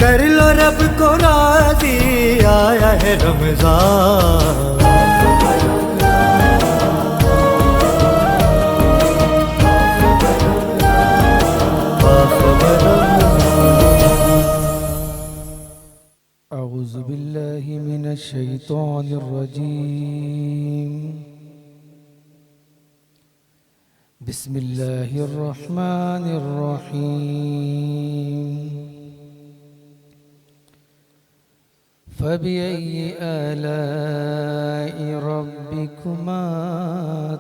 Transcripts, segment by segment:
کر لو رب کو راضی، آیا ہے رمضان۔ اعوذ باللہ من الشیطان الرجیم، بسم اللہ الرحمن الرحیم۔ فبأي آلاء ربكما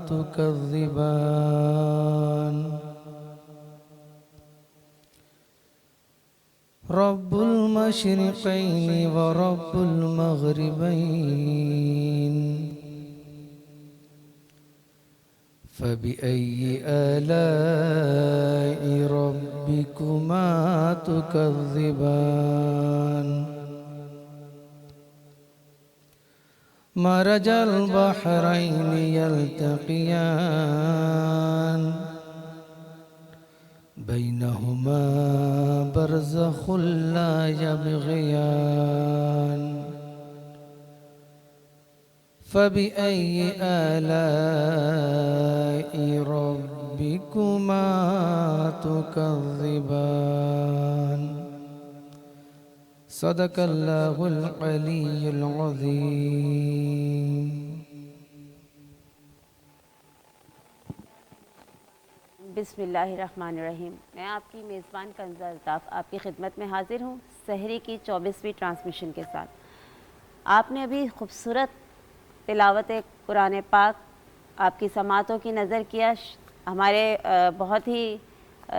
تكذبان؟ رب المشرقين ورب المغربين، فبأي آلاء ربكما تكذبان؟ مرج البحرين يلتقيان، بينهما برزخ لا يبغيان، فبأي آلاء ربكما تكذبان؟ صدق اللہ العلی العظیم۔ بسم اللہ الرحمن الرحیم۔ میں آپ کی میزبان کنزہ الطاف آپ کی خدمت میں حاضر ہوں سحری کی 24ویں ٹرانسمیشن کے ساتھ۔ آپ نے ابھی خوبصورت تلاوت قرآن پاک آپ کی سماعتوں کی نظر کیا۔ ہمارے بہت ہی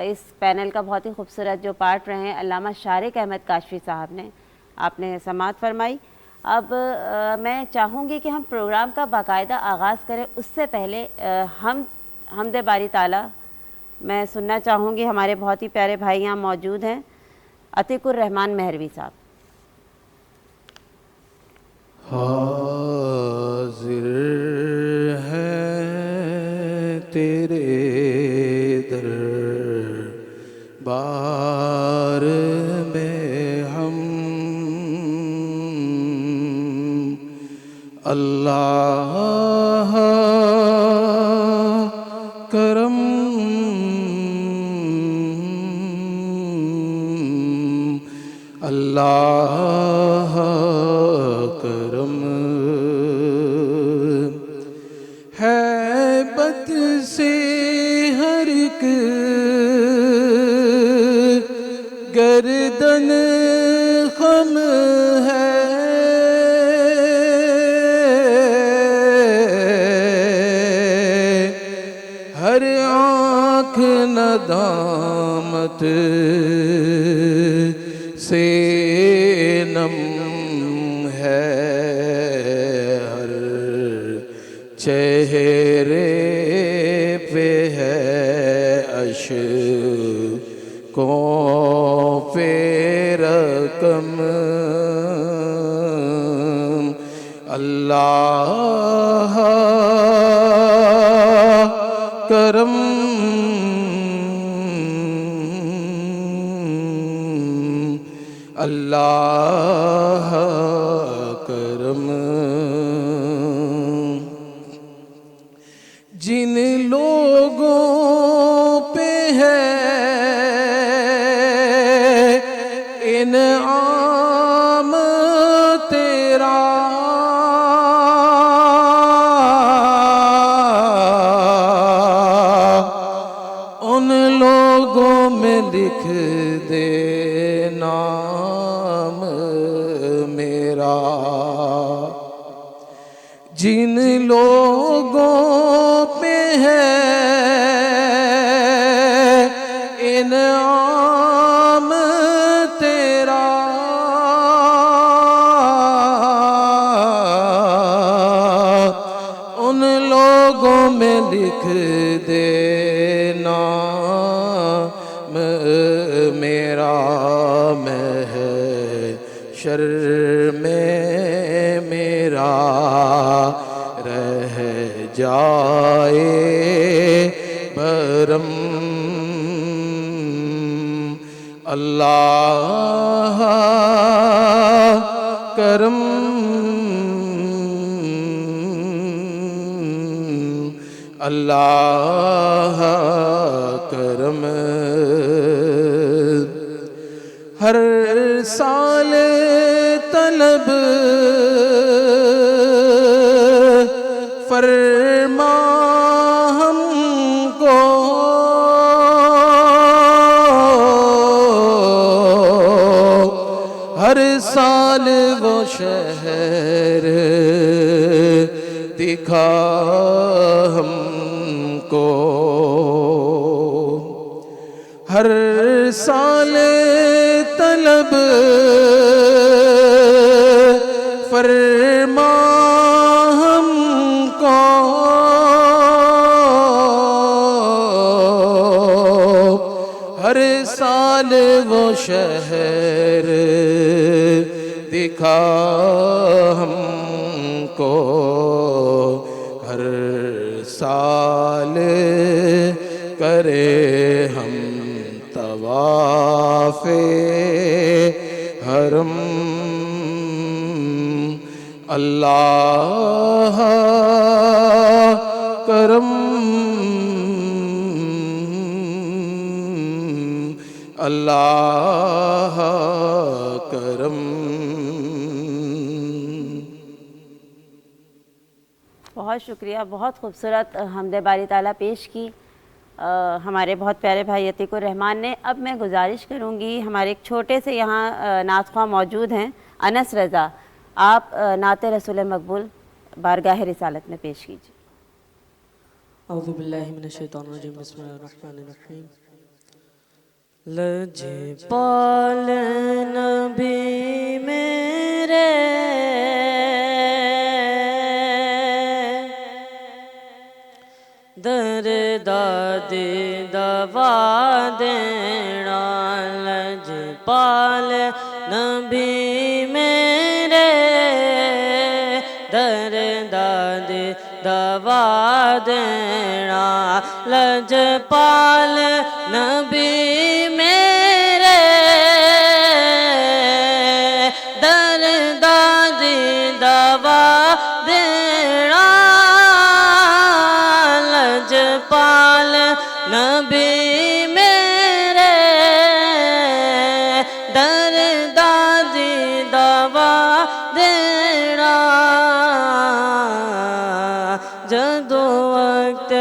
اس پینل کا بہت ہی خوبصورت جو پارٹ رہے ہیں علامہ شارق احمد کاشفی صاحب نے، آپ نے سماعت فرمائی۔ اب میں چاہوں گی کہ ہم پروگرام کا باقاعدہ آغاز کریں، اس سے پہلے حمد باری تعالیٰ میں سننا چاہوں گی۔ ہمارے بہت ہی پیارے بھائی یہاں موجود ہیں، عتیق الرحمن مہروی صاحب۔ حاضر ہے تیرے دربار میں ہم، اللہ کرم اللہ کرم ہیبت سے ہر ایک گردن خم ہے، ہر آنکھ ندامت سے نم ہے، ہر چہرے پہ ہے اشکوں پہ رقم، اللہ کرم اللہ کرم۔ جن لوگوں پہ ہے انعام تیرا، ان لوگوں میں لکھ دے نام میرا، جن لوگوں پہ ہے انعام تیرا، ان لوگوں میں لکھ دے نام میرا، محشر میں میرا رہ جائے برم، اللہ کرم اللہ کرم ہر سال طلب فرما ہم کو ہر سال وہ شہر دکھا ہم کو ہر سال طلب فرما ہم کو ہر سال وہ شہر دکھا ہم کو ہر سال کرے ہم طواف حرم اللہ کرم اللہ کرم بہت شکریہ، بہت خوبصورت حمد باری تعالیٰ پیش کی ہمارے بہت پیارے بھائی عتیق الرحمان نے۔ اب میں گزارش کروں گی، ہمارے ایک چھوٹے سے یہاں نعت خواہ موجود ہیں انس رضا، آپ نعت رسول مقبول بارگاہ رسالت میں پیش کیجیے۔ اعوذ باللہ من الشیطان الرجیم، بسم اللہ الرحمن الرحیم۔ لجپال نبی میرے درداد دوا دینا، لجپال نبی میرے درداد دوا دینا، لجپال نبی میرے درداد دوا دینا، لجپال نبی میرے درداد دوا دینا، جدو وقت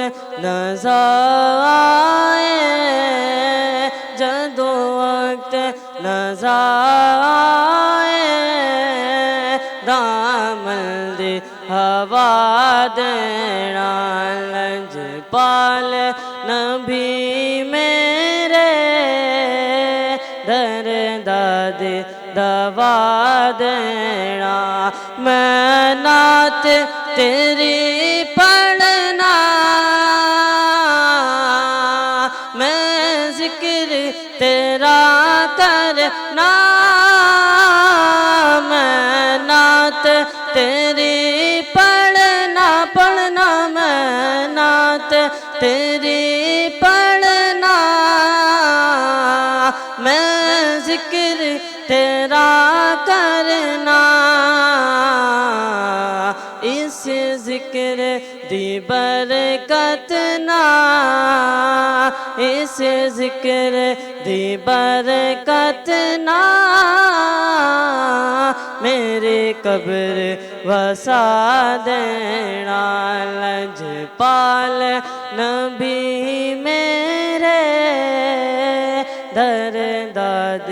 نظر آئے، جدو وقت نظر آئے، دامن دی ہوا دینا، لجپال نبی میرے درداد دوا دینا، میں نعت تیری پڑھنا، میں ذکر تیرا کرنا، میں نعت تیری پڑھنا پڑھنا، میں نعت تیری پڑھنا، میں ذکر تیرا کرنا، اس ذکر دی برکت نا، اس ذکر دی برکت نا، میری قبر وسا دینا، لجپال نبی میرے درداد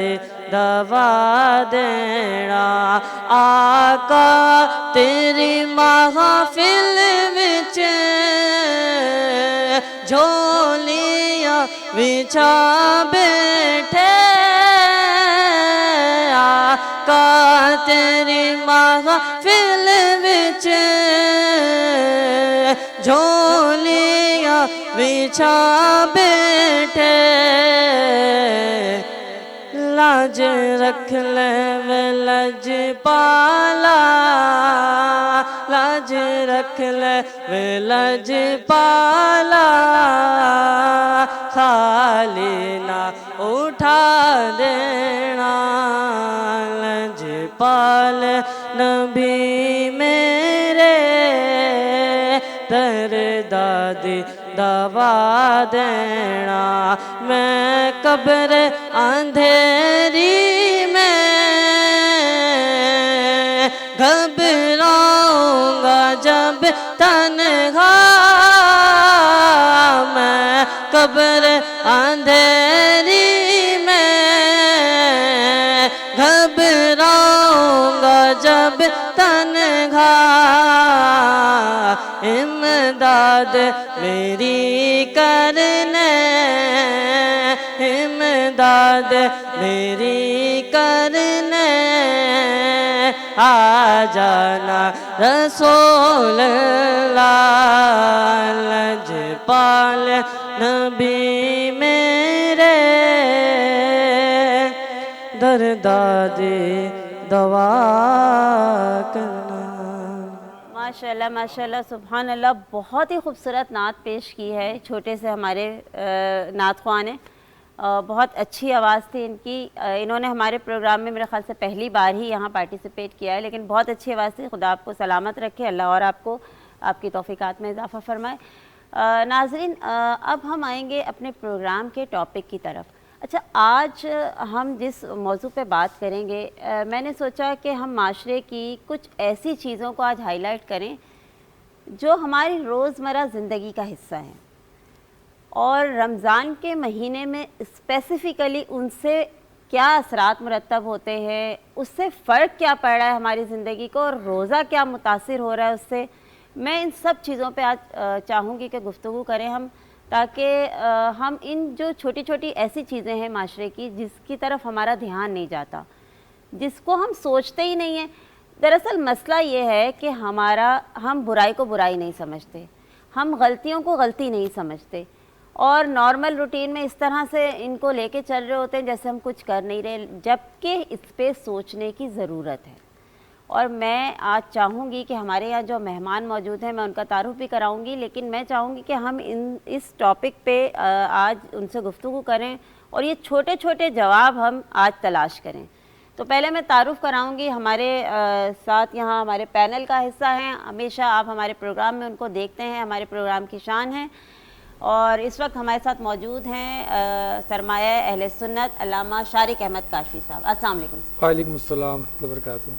دوا دینا، آقا تیری محفل وچ جھولیاں بچھا بیٹھے، آقا تیری محفل وچ جھولیاں بچھا بیٹھے، لاج رکھ لے وے لجپالا، لاج رکھ لے وے لجپالا، خالی نہ اٹھا دینا لجپال نبی میرے دردادی دوا دینا میں قبر اندھیری میں گھبراؤں گا جب تنہا میں قبر اندھیری میں گھبراؤں گا جب تنہا امداد میری کرنے امداد میری کرنے آ جانا رسول اللہ لجپال نبی میرے دردادی دوا کرنا۔ ماشاءاللہ ماشاءاللہ سبحان اللہ، بہت ہی خوبصورت نعت پیش کی ہے چھوٹے سے ہمارے نعت خواہ نے۔ بہت اچھی آواز تھی ان کی۔ انہوں نے ہمارے پروگرام میں میرے خیال سے پہلی بار ہی یہاں پارٹیسپیٹ کیا ہے، لیکن بہت اچھی آواز تھی۔ خدا آپ کو سلامت رکھے، اللہ اور آپ کو آپ کی توفیقات میں اضافہ فرمائے۔ ناظرین، اب ہم آئیں گے اپنے پروگرام کے ٹاپک کی طرف۔ اچھا، آج ہم جس موضوع پہ بات کریں گے، میں نے سوچا کہ ہم معاشرے کی کچھ ایسی چیزوں کو آج ہائی لائٹ کریں جو ہماری روزمرہ زندگی کا حصہ ہیں، اور رمضان کے مہینے میں اسپیسیفکلی ان سے کیا اثرات مرتب ہوتے ہیں، اس سے فرق کیا پڑ رہا ہے ہماری زندگی کو، اور روزہ کیا متاثر ہو رہا ہے اس سے۔ میں ان سب چیزوں پہ آج چاہوں گی کہ گفتگو کریں ہم، تاکہ ہم ان جو چھوٹی چھوٹی ایسی چیزیں ہیں معاشرے کی جس کی طرف ہمارا دھیان نہیں جاتا، جس کو ہم سوچتے ہی نہیں ہیں۔ دراصل مسئلہ یہ ہے کہ ہم برائی کو برائی نہیں سمجھتے، ہم غلطیوں کو غلطی نہیں سمجھتے، اور نارمل روٹین میں اس طرح سے ان کو لے کے چل رہے ہوتے ہیں جیسے ہم کچھ کر نہیں رہے، جبکہ اس پہ سوچنے کی ضرورت ہے۔ اور میں آج چاہوں گی کہ ہمارے یہاں جو مہمان موجود ہیں، میں ان کا تعارف بھی کراؤں گی، لیکن میں چاہوں گی کہ ہم اس ٹاپک پہ آج ان سے گفتگو کریں اور یہ چھوٹے چھوٹے جواب ہم آج تلاش کریں۔ تو پہلے میں تعارف کراؤں گی، ہمارے ساتھ یہاں ہمارے پینل کا حصہ ہیں، ہمیشہ آپ ہمارے پروگرام میں ان کو دیکھتے ہیں، ہمارے پروگرام کی شان ہیں، اور اس وقت ہمارے ساتھ موجود ہیں سرمایہ اہل سنت علامہ شارق احمد کاشفی صاحب۔ السلام علیکم۔ وعلیکم السلام ورحمۃ اللہ وبرکاتہ۔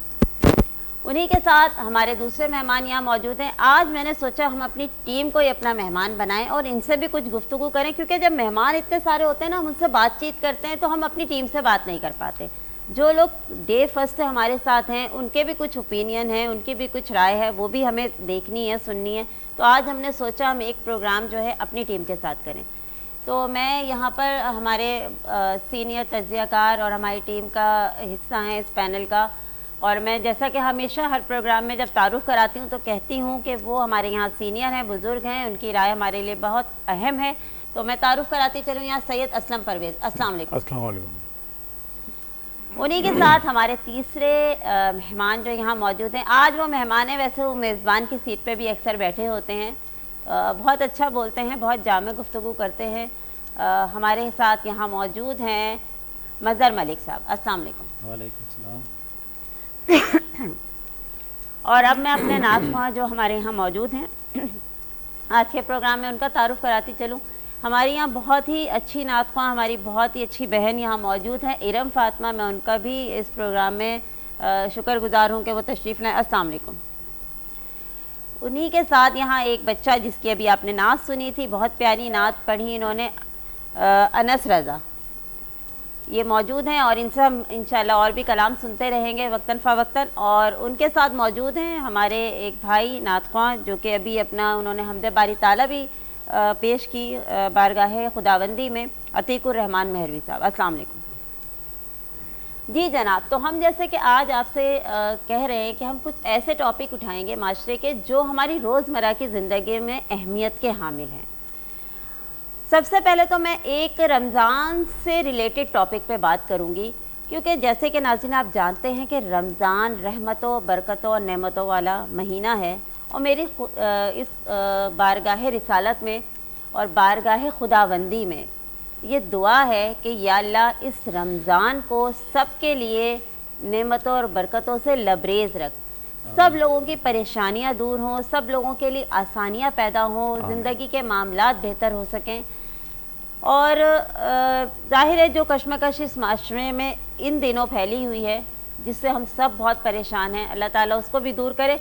انہی کے ساتھ ہمارے دوسرے مہمان یہاں موجود ہیں۔ آج میں نے سوچا ہم اپنی ٹیم کو ہی اپنا مہمان بنائیں اور ان سے بھی کچھ گفتگو کریں، کیونکہ جب مہمان اتنے سارے ہوتے ہیں نا، ہم ان سے بات چیت کرتے ہیں تو ہم اپنی ٹیم سے بات نہیں کر پاتے۔ جو لوگ ڈے فرسٹ سے ہمارے ساتھ ہیں ان کے بھی کچھ اوپینین ہیں، ان کی بھی کچھ رائے ہے، وہ بھی ہمیں دیکھنی ہے، سننی ہے۔ تو آج ہم نے سوچا ہم ایک پروگرام جو ہے اپنی ٹیم کے ساتھ کریں۔ تو میں یہاں پر ہمارے سینئر تجزیہ کار اور ہماری ٹیم کا حصہ ہیں اس پینل کا، اور میں جیسا کہ ہمیشہ ہر پروگرام میں جب تعارف کراتی ہوں تو کہتی ہوں کہ وہ ہمارے یہاں سینئر ہیں، بزرگ ہیں، ان کی رائے ہمارے لیے بہت اہم ہے۔ تو میں تعارف کراتی چلوں، یہاں سید اسلم پرویز۔ السلام علیکم۔ السلام علیکم۔ انہی کے ساتھ ہمارے تیسرے مہمان جو یہاں موجود ہیں، آج وہ مہمان ہیں، ویسے وہ میزبان کی سیٹ پہ بھی اکثر بیٹھے ہوتے ہیں، بہت اچھا بولتے ہیں، بہت جامع گفتگو کرتے ہیں۔ ہمارے ساتھ یہاں موجود ہیں مظہر ملک صاحب۔ السلام علیکم۔ وعلیکم السلام۔ اور اب میں اپنے نعت خواہ جو ہمارے یہاں موجود ہیں آج کے پروگرام میں ان کا تعارف کراتی چلوں۔ ہمارے یہاں بہت ہی اچھی نعت خواہ، ہماری بہت ہی اچھی بہن یہاں موجود ہیں ارم فاطمہ، میں ان کا بھی اس پروگرام میں شکر گزار ہوں کہ وہ تشریف لائیں۔ السلام علیکم۔ انہی کے ساتھ یہاں ایک بچہ جس کی ابھی آپ نے نعت سنی تھی، بہت پیاری نعت پڑھی انہوں نے، انس رضا، یہ موجود ہیں، اور ان سے ہم انشاءاللہ اور بھی کلام سنتے رہیں گے وقتاً فوقتاً۔ اور ان کے ساتھ موجود ہیں ہمارے ایک بھائی نعت خواہ جو کہ ابھی اپنا انہوں نے حمد باری تعالیٰ بھی پیش کی بارگاہ خداوندی میں، عتیق الرحمن مہروی صاحب۔ السلام علیکم۔ جی جناب، تو ہم جیسے کہ آج آپ سے کہہ رہے ہیں کہ ہم کچھ ایسے ٹاپک اٹھائیں گے معاشرے کے جو ہماری روزمرہ کی زندگی میں اہمیت کے حامل ہیں۔ سب سے پہلے تو میں ایک رمضان سے ریلیٹڈ ٹاپک پہ بات کروں گی، کیونکہ جیسے کہ ناظرین آپ جانتے ہیں کہ رمضان رحمتوں، برکتوں اور نعمتوں والا مہینہ ہے، اور میری اس بارگاہ رسالت میں اور بارگاہ خداوندی میں یہ دعا ہے کہ یا اللہ اس رمضان کو سب کے لیے نعمتوں اور برکتوں سے لبریز رکھ، سب لوگوں کی پریشانیاں دور ہوں، سب لوگوں کے لیے آسانیاں پیدا ہوں، زندگی کے معاملات بہتر ہو سکیں۔ اور ظاہر ہے جو کشمکش اس معاشرے میں ان دنوں پھیلی ہوئی ہے جس سے ہم سب بہت پریشان ہیں، اللہ تعالیٰ اس کو بھی دور کرے۔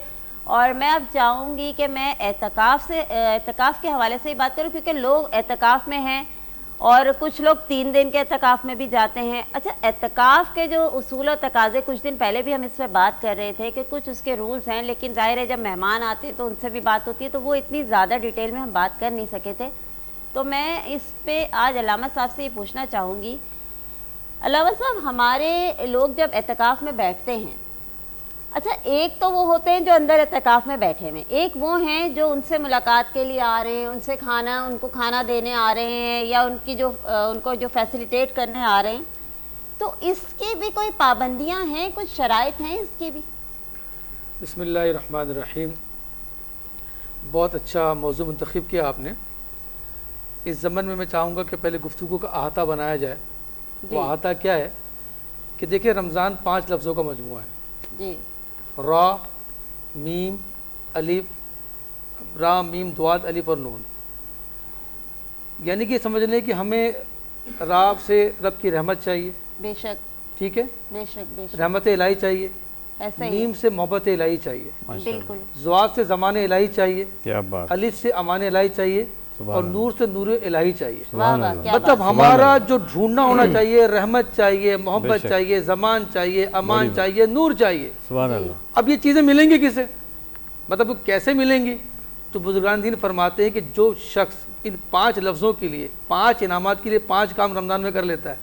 اور میں اب چاہوں گی کہ میں اعتکاف کے حوالے سے ہی بات کروں، کیونکہ لوگ اعتکاف میں ہیں اور کچھ لوگ 3 دن کے اعتکاف میں بھی جاتے ہیں۔ اچھا، اعتکاف کے جو اصول و تقاضے کچھ دن پہلے بھی ہم اس پہ بات کر رہے تھے کہ کچھ اس کے رولز ہیں، لیکن ظاہر ہے جب مہمان آتے ہیں تو ان سے بھی بات ہوتی ہے، تو وہ اتنی زیادہ ڈیٹیل میں ہم بات کر نہیں سکے تھے۔ تو میں اس پہ آج علامہ صاحب سے یہ پوچھنا چاہوں گی، علامہ صاحب ہمارے لوگ جب اعتکاف میں بیٹھتے ہیں، اچھا ایک تو وہ ہوتے ہیں جو اندر اعتکاف میں بیٹھے ہوئے، ایک وہ ہیں جو ان سے ملاقات کے لیے آ رہے ہیں، ان کو کھانا دینے آ رہے ہیں یا ان کو جو فیسیلیٹیٹ کرنے آ رہے ہیں، تو اس کی بھی کوئی پابندیاں ہیں، کچھ شرائط ہیں اس کی بھی؟ بسم اللہ الرحمن الرحیم۔ بہت اچھا موضوع منتخب کیا آپ نے۔ اس ضمن میں چاہوں گا کہ پہلے گفتگو کا احاطہ بنایا جائے۔ وہ احاطہ کیا ہے کہ دیکھیں رمضان 5 لفظوں کا مجموعہ ہے، جی، را، میم، الف، را، میم، دواد، الف اور نون۔ یعنی کہ سمجھ لیں کہ ہمیں رب سے رب کی رحمت چاہیے، بے شک، ٹھیک ہے، بے شک، بے شک، رحمت الہی چاہیے، ایسا ہی میم سے محبت الہی چاہیے، بالکل، زواد سے زمان الہی چاہیے، کیا بات، الف سے امان الہی چاہیے، اور نور سے نور الہی چاہیے۔ واہ واہ، کیا مطلب بات، ہمارا جو ڈھونڈنا ہونا چاہیے، رحمت چاہیے، محبت چاہیے، زمان چاہیے، امان چاہیے، نور چاہیے۔ سبحان اللہ۔ اب یہ چیزیں ملیں گی کسے؟ مطلب وہ کیسے ملیں گی؟ تو بزرگان دین فرماتے ہیں کہ جو شخص ان 5 لفظوں کے لیے، 5 انعامات کے لیے 5 کام رمضان میں کر لیتا ہے،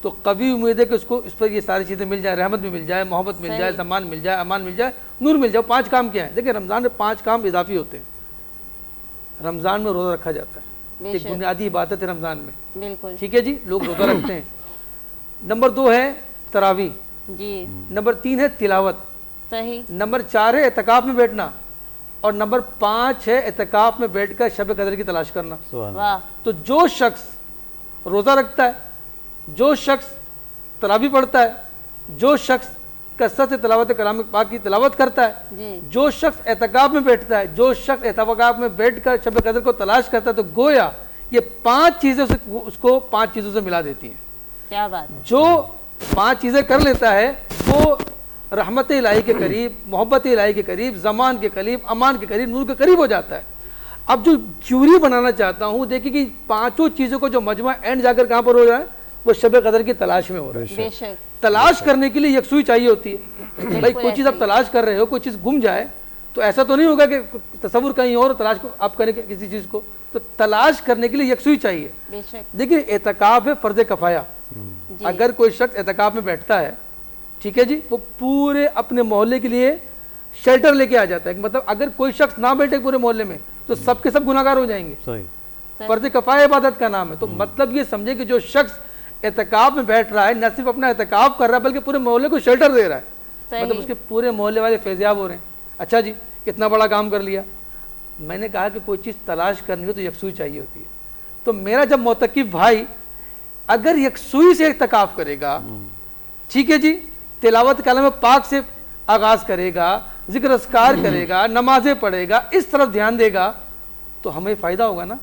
تو قوی امید ہے کہ اس کو اس پر یہ ساری چیزیں مل جائیں، رحمت بھی مل جائے، محبت مل جائے، زمان مل جائے، امان مل جائے، نور مل جائے۔ 5 کام کیا ہیں؟ دیکھیں رمضان میں 5 کام اضافی ہوتے ہیں۔ رمضان میں روزہ رکھا جاتا ہے، ایک بنیادی عبادت ہے رمضان میں، بالکل، ٹھیک ہے جی، لوگ روزہ رکھتے ہیں۔ نمبر 2 ہے تراویح، جی، نمبر 3 ہے تلاوت، صحیح، نمبر 4 ہے اعتکاف میں بیٹھنا، اور نمبر 5 ہے اعتکاف میں بیٹھ کر شب قدر کی تلاش کرنا۔ واہ، تو جو شخص روزہ رکھتا ہے، جو شخص تراویح پڑھتا ہے، جو شخص کثرت سے تلاوت کلام پاک کی تلاوت کرتا ہے، جی، جو شخص اعتکاف میں بیٹھتا ہے، جو شخص اعتکاف میں بیٹھ کر شب قدر کو تلاش کرتا ہے، تو گویا یہ 5 چیزیں اس کو 5 چیزوں سے ملا دیتی ہیں۔ کیا بات، جو 5 چیزیں کر لیتا ہے وہ رحمت الہی کے قریب، محبت الہی کے قریب، زمان کے قریب، امان کے قریب، نور کے قریب ہو جاتا ہے۔ اب جو کیوری بنانا چاہتا ہوں، دیکھیے کہ 5 چیزوں کو جو مجموعہ اینڈ جا کر کہاں پر ہو جائے، وہ شب قدر کی تلاش میں ہو رہا ہے۔ بے شک، تلاش کرنے کے لیے یکسوئی چاہیے ہوتی ہے۔ بھائی کوئی چیز آپ تلاش کر رہے ہو، کوئی چیز گم جائے تو ایسا تو نہیں ہوگا کہ تصور کہیں اور تلاش آپ کریں کسی چیز کو، تو تلاش کرنے کے لیے یکسوئی چاہیے۔ بے شک، دیکھیے اعتکاف ہے فرض کفایہ، اگر کوئی شخص اعتکاف میں بیٹھتا ہے، ٹھیک ہے جی، وہ پورے اپنے محلے کے لیے شیلٹر لے کے آ جاتا ہے۔ مطلب اگر کوئی شخص نہ بیٹھے پورے محلے میں تو سب کے سب گناہگار ہو جائیں گے۔ صحیح، فرض کفایہ عبادت کا نام ہے۔ تو مطلب یہ سمجھے کہ جو شخص اعتکاف میں بیٹھ رہا ہے، نہ صرف اپنا اعتکاف کر رہا ہے بلکہ پورے محلے کو شیلٹر دے رہا ہے، مطلب اس کے پورے محلے والے فیضیاب ہو رہے ہیں۔ اچھا جی، اتنا بڑا کام کر لیا۔ میں نے کہا کہ کوئی چیز تلاش کرنی ہو تو یکسوئی چاہیے ہوتی ہے۔ تو میرا جب معتکف بھائی اگر یکسوئی سے اعتکاف کرے گا، ٹھیک ہے جی، تلاوت کلام پاک سے آغاز کرے گا، ذکر اذکار کرے گا، نمازیں پڑھے گا، اس طرف دھیان دے گا، تو ہمیں فائدہ ہوگا نا۔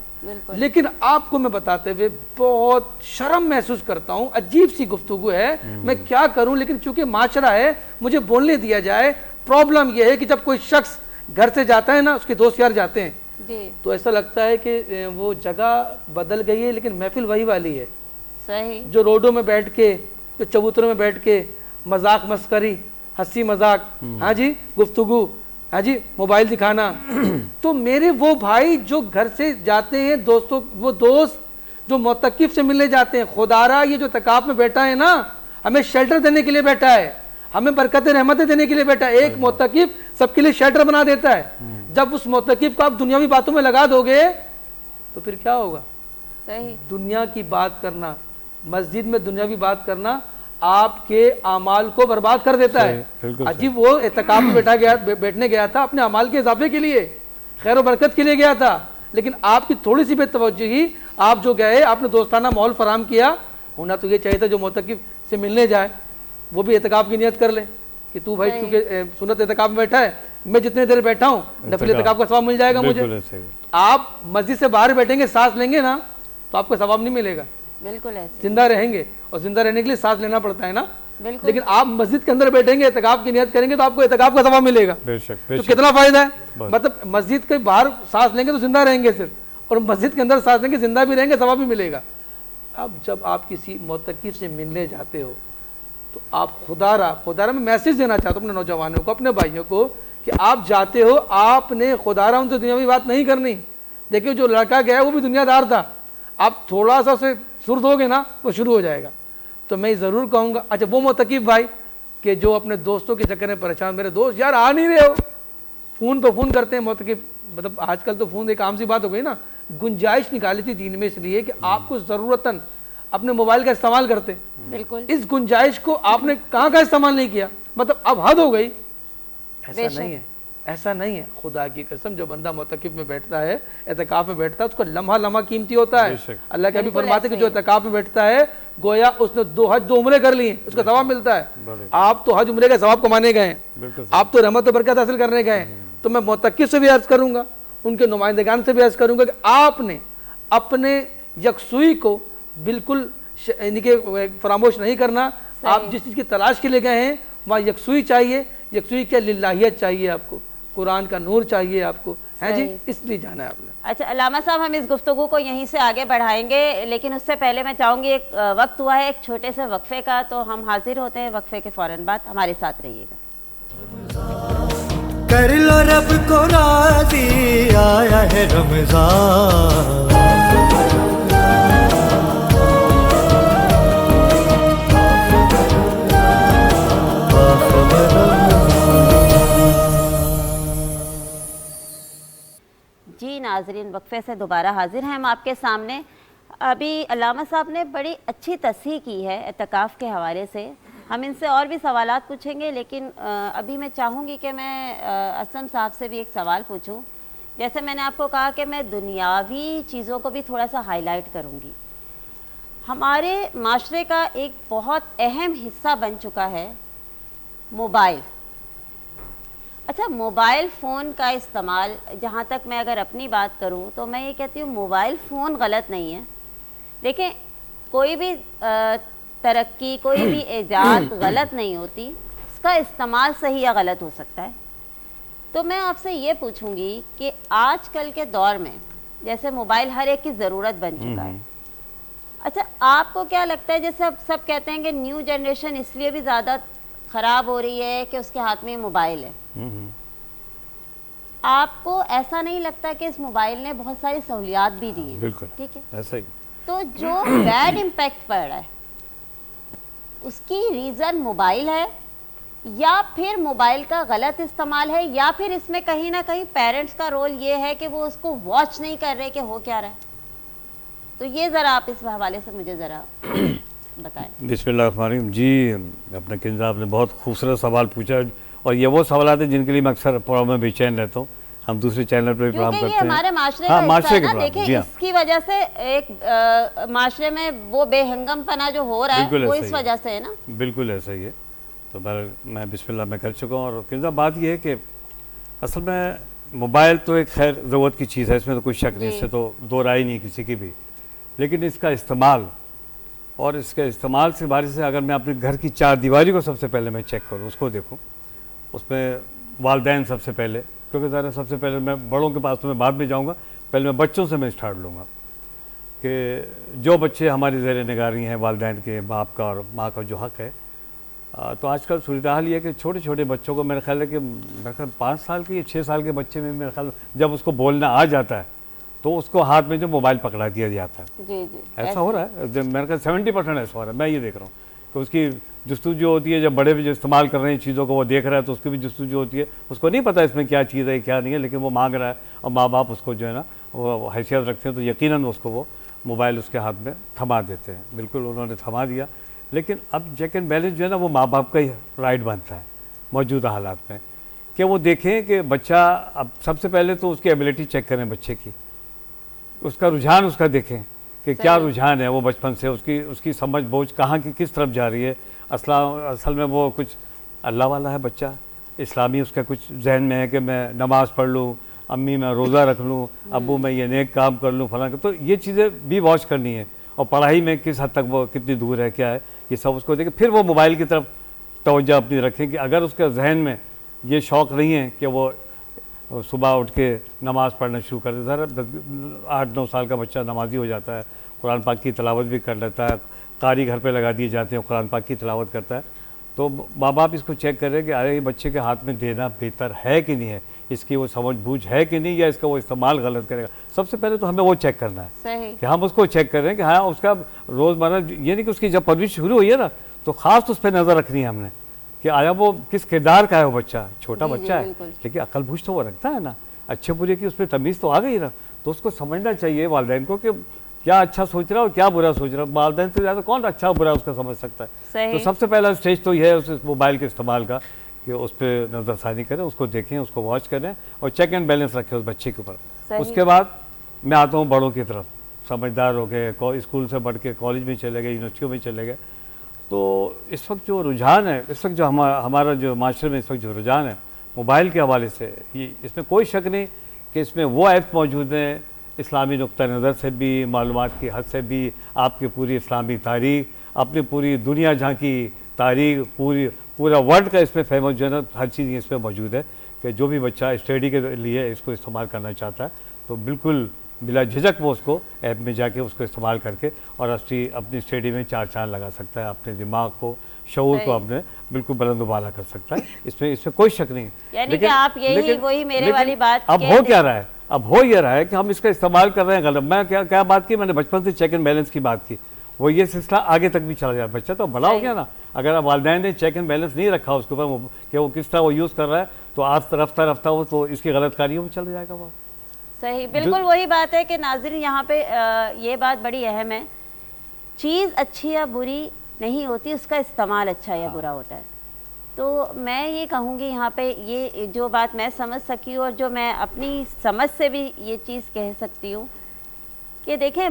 لیکن آپ کو میں بتاتے ہوئے بہت شرم محسوس کرتا ہوں، عجیب سی گفتگو ہے، میں کیا کروں، لیکن چونکہ معاشرہ ہے مجھے بولنے دیا جائے۔ پرابلم یہ ہے کہ جب کوئی شخص گھر سے جاتا ہے نا، اس کے دوست یار جاتے ہیں، تو ایسا لگتا ہے کہ وہ جگہ بدل گئی ہے لیکن محفل وہی والی ہے۔ صحیح، جو روڈوں میں بیٹھ کے، جو چبوتروں میں بیٹھ کے مذاق مسکری، ہنسی مذاق، ہاں جی، گفتگو، ہاں جی، موبائل دکھانا۔ تو میرے وہ بھائی جو گھر سے جاتے ہیں، دوستوں، وہ دوست جو معتکف سے ملنے جاتے ہیں، خدارا یہ جو اعتکاف میں بیٹھا ہے نا، ہمیں شیلٹر دینے کے لیے بیٹھا ہے، ہمیں برکت رحمتیں دینے کے لیے بیٹھا ہے۔ ایک معتکف سب کے لیے شیلٹر بنا دیتا ہے۔ جب اس معتکف کو آپ دنیاوی باتوں میں لگا دو گے تو پھر کیا ہوگا؟ صحیح، دنیا کی بات کرنا، مسجد میں دنیاوی بات کرنا آپ کے اعمال کو برباد کر دیتا ہے۔ عجیب، وہ اعتکاف میں بیٹھنے گیا تھا اپنے اعمال کے اضافے کے لیے، خیر و برکت کے لیے گیا تھا، لیکن آپ کی تھوڑی سی بے توجہی آپ جو گئے آپ نے دوستانہ ماحول فراہم کیا، ہونا تو یہ چاہیے تھا جو معتکف سے ملنے جائے وہ بھی اعتکاف کی نیت کر لے کہ تو بھائی کیونکہ سنت اعتکاف میں بیٹھا ہے، میں جتنے دیر بیٹھا ہوں نفل اعتکاف کا ثواب مل جائے گا مجھے. آپ مسجد سے باہر بیٹھیں گے سانس لیں گے نا تو آپ کو ثواب نہیں ملے گا. بالکل ایسے زندہ رہیں گے اور زندہ رہنے کے لیے سانس لینا پڑتا ہے نا. بالکل. لیکن آپ مسجد کے اندر بیٹھیں گے اعتکاف کی نیت کریں گے تو آپ کو اعتکاف کا ثواب ملے گا. بے شک تو کتنا فائدہ ہے. مطلب مسجد کے باہر سانس لیں گے تو زندہ رہیں گے صرف، اور مسجد کے اندر سانس لیں گے زندہ بھی رہیں گے ثواب بھی ملے گا. اب جب آپ کسی معتکف سے ملنے جاتے ہو تو آپ خدا را میں میسج دینا چاہتا ہوں اپنے نوجوانوں کو، اپنے بھائیوں کو کہ آپ جاتے ہو آپ نے خدا را ان سے دنیاوی بات نہیں کرنی. دیکھیے جو لڑکا گیا وہ بھی دنیا دار تھا، آپ تھوڑا سا اسے سرد ہو گے نا وہ شروع ہو جائے گا. تو میں ضرور کہوں گا اچھا وہ معتکف بھائی کہ جو اپنے دوستوں کے چکر میں پریشان، میرے دوست یار آ نہیں رہے ہو، فون تو فون کرتے ہیں معتکف، مطلب آج کل تو فون ایک عام سی بات ہو گئی نا. گنجائش نکالی تھی دین میں اس لیے کہ آپ کو ضرورتاً اپنے موبائل کا استعمال کرتے. بالکل. اس گنجائش کو آپ نے کہاں کا استعمال نہیں کیا، مطلب اب حد ہو گئی. ایسا نہیں ہے، ایسا نہیں ہے. خدا کی قسم جو بندہ معتکف میں بیٹھتا ہے اعتکاف میں بیٹھتا ہے اس کو لمحہ لمحہ قیمتی ہوتا ہے. اللہ کے حبیب فرماتے ہیں کہ جو اعتکاف میں بیٹھتا ہے گویا اس نے 2 حج 2 عمرے کر لی ہیں، اس کا ثواب ملتا ہے. آپ تو حج عمرے کا ثواب کمانے گئے ہیں، آپ تو رحمت و برکت حاصل کرنے گئے ہیں. تو میں معتکف سے بھی عرض کروں گا، ان کے نمائندگان سے بھی عرض کروں گا کہ آپ نے اپنے یکسوئی کو بالکل یعنی کہ فراموش نہیں کرنا. آپ جس چیز کی تلاش کے لیے گئے ہیں وہاں یکسوئی چاہیے. یکسوئی کیا للہیت چاہیے آپ کو، قرآن کا نور چاہیے آپ کو، ہے جی، اس لیے جانا ہے آپ نے. اچھا علامہ صاحب ہم اس گفتگو کو یہیں سے آگے بڑھائیں گے، لیکن اس سے پہلے میں چاہوں گی ایک وقت ہوا ہے ایک چھوٹے سے وقفے کا، تو ہم حاضر ہوتے ہیں وقفے کے فوراً بعد. ہمارے ساتھ رہیے گا. کر لو رب کو راضی آیا ہے رمضان. جی ناظرین وقفے سے دوبارہ حاضر ہیں ہم آپ کے سامنے. ابھی علامہ صاحب نے بڑی اچھی تصحیح کی ہے اعتکاف کے حوالے سے. ہم ان سے اور بھی سوالات پوچھیں گے، لیکن ابھی میں چاہوں گی کہ میں اسلم صاحب سے بھی ایک سوال پوچھوں. جیسے میں نے آپ کو کہا کہ میں دنیاوی چیزوں کو بھی تھوڑا سا ہائی لائٹ کروں گی. ہمارے معاشرے کا ایک بہت اہم حصہ بن چکا ہے موبائل. اچھا موبائل فون کا استعمال، جہاں تک میں اگر اپنی بات کروں تو میں یہ کہتی ہوں موبائل فون غلط نہیں ہے. دیکھیں کوئی بھی ترقی، کوئی بھی ایجاد غلط نہیں ہوتی، اس کا استعمال صحیح یا غلط ہو سکتا ہے. تو میں آپ سے یہ پوچھوں گی کہ آج کل کے دور میں جیسے موبائل ہر ایک کی ضرورت بن چکا ہے، اچھا آپ کو کیا لگتا ہے، جیسے سب کہتے ہیں کہ نیو جنریشن اس لیے بھی زیادہ خراب ہو رہی ہے کہ اس کے ہاتھ میں موبائل ہے، آپ کو ایسا نہیں لگتا کہ اس موبائل نے بہت ساری سہولیات بھی دی ہیں؟ بالکل ٹھیک ہے، ایسا ہی. تو جو بیڈ امپیکٹ پڑ رہا ہے اس کی ریزن موبائل ہے یا پھر موبائل کا غلط استعمال ہے، یا پھر اس میں کہیں نہ کہیں پیرنٹس کا رول یہ ہے کہ وہ اس کو واچ نہیں کر رہے کہ ہو کیا رہا ہے؟ تو یہ ذرا آپ اس حوالے سے مجھے ذرا بتائیں. بسم اللہ الرحمن الرحیم. جی اپنے کنزا آپ نے بہت خوبصورت سوال پوچھا، اور یہ وہ سوالات ہیں جن کے لیے میں اکثر پروگرام میں بے چین رہتا ہوں. ہم دوسرے چینل پر بھی پروگرام کرتے ہیں، یہ ہمارے معاشرے کا حصہ ہے نا. دیکھیں اس کی وجہ سے ایک معاشرے میں وہ بے ہنگم پنا جو ہو رہا ہے وہ اس وجہ سے ہے نا. بالکل ایسا ہی ہے. تو میں بسم اللہ میں کر چکا ہوں. اور کنزا بات یہ ہے کہ اصل میں موبائل تو ایک خیر ضرورت کی چیز ہے، اس میں تو کوئی شک نہیں، اس سے تو دو رائے نہیں کسی کی بھی. لیکن اس کا استعمال اور اس کے استعمال سے بارے سے اگر میں اپنے گھر کی 4 دیواری کو سب سے پہلے میں چیک کروں، اس کو دیکھوں، اس میں والدین سب سے پہلے، کیونکہ ذرا سب سے پہلے میں بڑوں کے پاس تو میں بعد میں جاؤں گا، پہلے میں بچوں سے میں اسٹارٹ لوں گا کہ جو بچے ہماری زیر نگرانی ہیں، والدین کے، باپ کا اور ماں کا جو حق ہے. تو آج کل صورتحال یہ ہے کہ چھوٹے چھوٹے بچوں کو میرا خیال ہے کہ 5 سال کے یا 6 سال کے بچے میں میرا خیال جب اس کو بولنا آ جاتا ہے تو اس کو ہاتھ میں جو موبائل پکڑا دیا جاتا ہے. جی جی ایسا ہو رہا ہے، میرا خیال 70% ایسا ہو رہا ہے. میں یہ دیکھ رہا ہوں کہ اس کی جستجو جو ہوتی ہے، جب بڑے بھی جو استعمال کر رہے ہیں چیزوں کو وہ دیکھ رہا ہے تو اس کی بھی جستجو جو ہوتی ہے، اس کو نہیں پتہ اس میں کیا چیز ہے کیا نہیں ہے، لیکن وہ مانگ رہا ہے اور ماں باپ اس کو جو ہے نا وہ حیثیت رکھتے ہیں تو یقیناً اس کو وہ موبائل اس کے ہاتھ میں تھما دیتے ہیں. بالکل انہوں نے تھما دیا. لیکن اب چیک اینڈ بیلنس جو ہے نا وہ ماں باپ کا ہی رائٹ بنتا ہے موجودہ حالات میں کہ وہ دیکھیں کہ بچہ، اب سب سے پہلے تو اس کی ایبلٹی چیک کریں بچے کی، اس کا رجحان اس کا دیکھیں کہ کیا رجحان ہے وہ بچپن سے، اس کی سمجھ بوجھ کہاں کی کس طرف جا رہی ہے. اصل میں وہ کچھ اللہ والا ہے بچہ، اسلامی اس کا کچھ ذہن میں ہے کہ میں نماز پڑھ لوں، امی میں روزہ رکھ لوں، ابو میں یہ نیک کام کر لوں فلاں. تو یہ چیزیں بھی واچ کرنی ہے، اور پڑھائی میں کس حد تک وہ کتنی دور ہے کیا ہے یہ سب اس کو دیکھیں. پھر وہ موبائل کی طرف توجہ اپنی رکھیں کہ اگر اس کے ذہن میں یہ شوق نہیں ہے کہ وہ صبح اٹھ کے نماز پڑھنا شروع کر دے. ذرا 8-9 سال کا بچہ نمازی ہو جاتا ہے، قرآن پاک کی تلاوت بھی کر لیتا ہے، قاری گھر پہ لگا دیے جاتے ہیں، قرآن پاک کی تلاوت کرتا ہے. تو ماں باپ اس کو چیک کریں کہ ارے یہ بچے کے ہاتھ میں دینا بہتر ہے کہ نہیں ہے، اس کی وہ سمجھ بوجھ ہے کہ نہیں، یا اس کا وہ استعمال غلط کرے گا. سب سے پہلے تو ہمیں وہ چیک کرنا ہے صحیح کہ ہم اس کو چیک کر رہے ہیں کہ ہاں اس کا روزمرہ، یہ نہیں کہ اس کی جب پرورش شروع ہوئی ہے نا تو خاص اس پہ نظر رکھنی ہے ہم نے کہ آیا وہ کس کردار کا ہے. وہ بچہ چھوٹا بچہ ہے لیکن عقل بوجھ تو وہ رکھتا ہے نا، اچھے برے کی اس پہ تمیز تو آ گئی نا. تو اس کو سمجھنا چاہیے والدین کو کہ کیا اچھا سوچ رہا ہے اور کیا برا سوچ رہا ہے. والدین سے زیادہ کون اچھا برا اس کا سمجھ سکتا ہے. تو سب سے پہلا اسٹیج تو یہ ہے اس موبائل کے استعمال کا کہ اس پہ نظر ثانی کریں، اس کو دیکھیں، اس کو واچ کریں اور چیک اینڈ بیلنس رکھیں اس بچے کے اوپر. اس کے بعد میں آتا ہوں بڑوں کی طرف. سمجھدار ہو گئے، اسکول سے بڑھ کے کالج میں چلے گئے، یونیورسٹیوں میں چلے گئے. تو اس وقت جو رجحان ہے، اس وقت جو ہمارا جو معاشرے میں اس وقت جو رجحان ہے موبائل کے حوالے سے، یہ اس میں کوئی شک نہیں کہ اس میں وہ ایپس موجود ہیں اسلامی نقطہ نظر سے بھی، معلومات کی حد سے بھی. آپ کی پوری اسلامی تاریخ، اپنی پوری دنیا جہاں کی تاریخ، پورا ورلڈ کا اس میں فیمس جو ہے نا ہر چیز اس میں موجود ہے کہ جو بھی بچہ اسٹڈی کے لیے اس کو استعمال کرنا چاہتا ہے تو بالکل بلا جھجک وہ اس کو ایپ میں جا کے اس کو استعمال کر کے اور اپنی اسٹڈی میں 4 چاند لگا سکتا ہے. اپنے دماغ کو، شعور کو اپنے بالکل بلند و بالا کر سکتا ہے. اس میں کوئی شک نہیں. یعنی کہ آپ یہی وہی میرے والی بات اب ہو کیا رہا ہے، اب ہو یہ رہا ہے کہ ہم اس کا استعمال کر رہے ہیں غلط. میں کیا بات کی، میں نے بچپن سے چیک اینڈ بیلنس کی بات کی. وہ یہ سلسلہ آگے تک بھی چلا جائے. بچہ تو بڑا ہو گیا نا، اگر والدین نے چیک اینڈ بیلنس نہیں رکھا اس کے اوپر کہ وہ کس طرح وہ یوز کر رہا ہے تو آج رفتہ وہ تو اس کی غلط کاریوں میں چلا جائے گا. وہ صحیح، بالکل وہی بات ہے کہ ناظرین یہاں پہ یہ بات بڑی اہم ہے. چیز اچھی یا بری نہیں ہوتی، اس کا استعمال اچھا یا برا ہوتا ہے. تو میں یہ کہوں گی یہاں پہ یہ جو بات میں سمجھ سکی ہوں اور جو میں اپنی سمجھ سے بھی یہ چیز کہہ سکتی ہوں کہ دیکھیں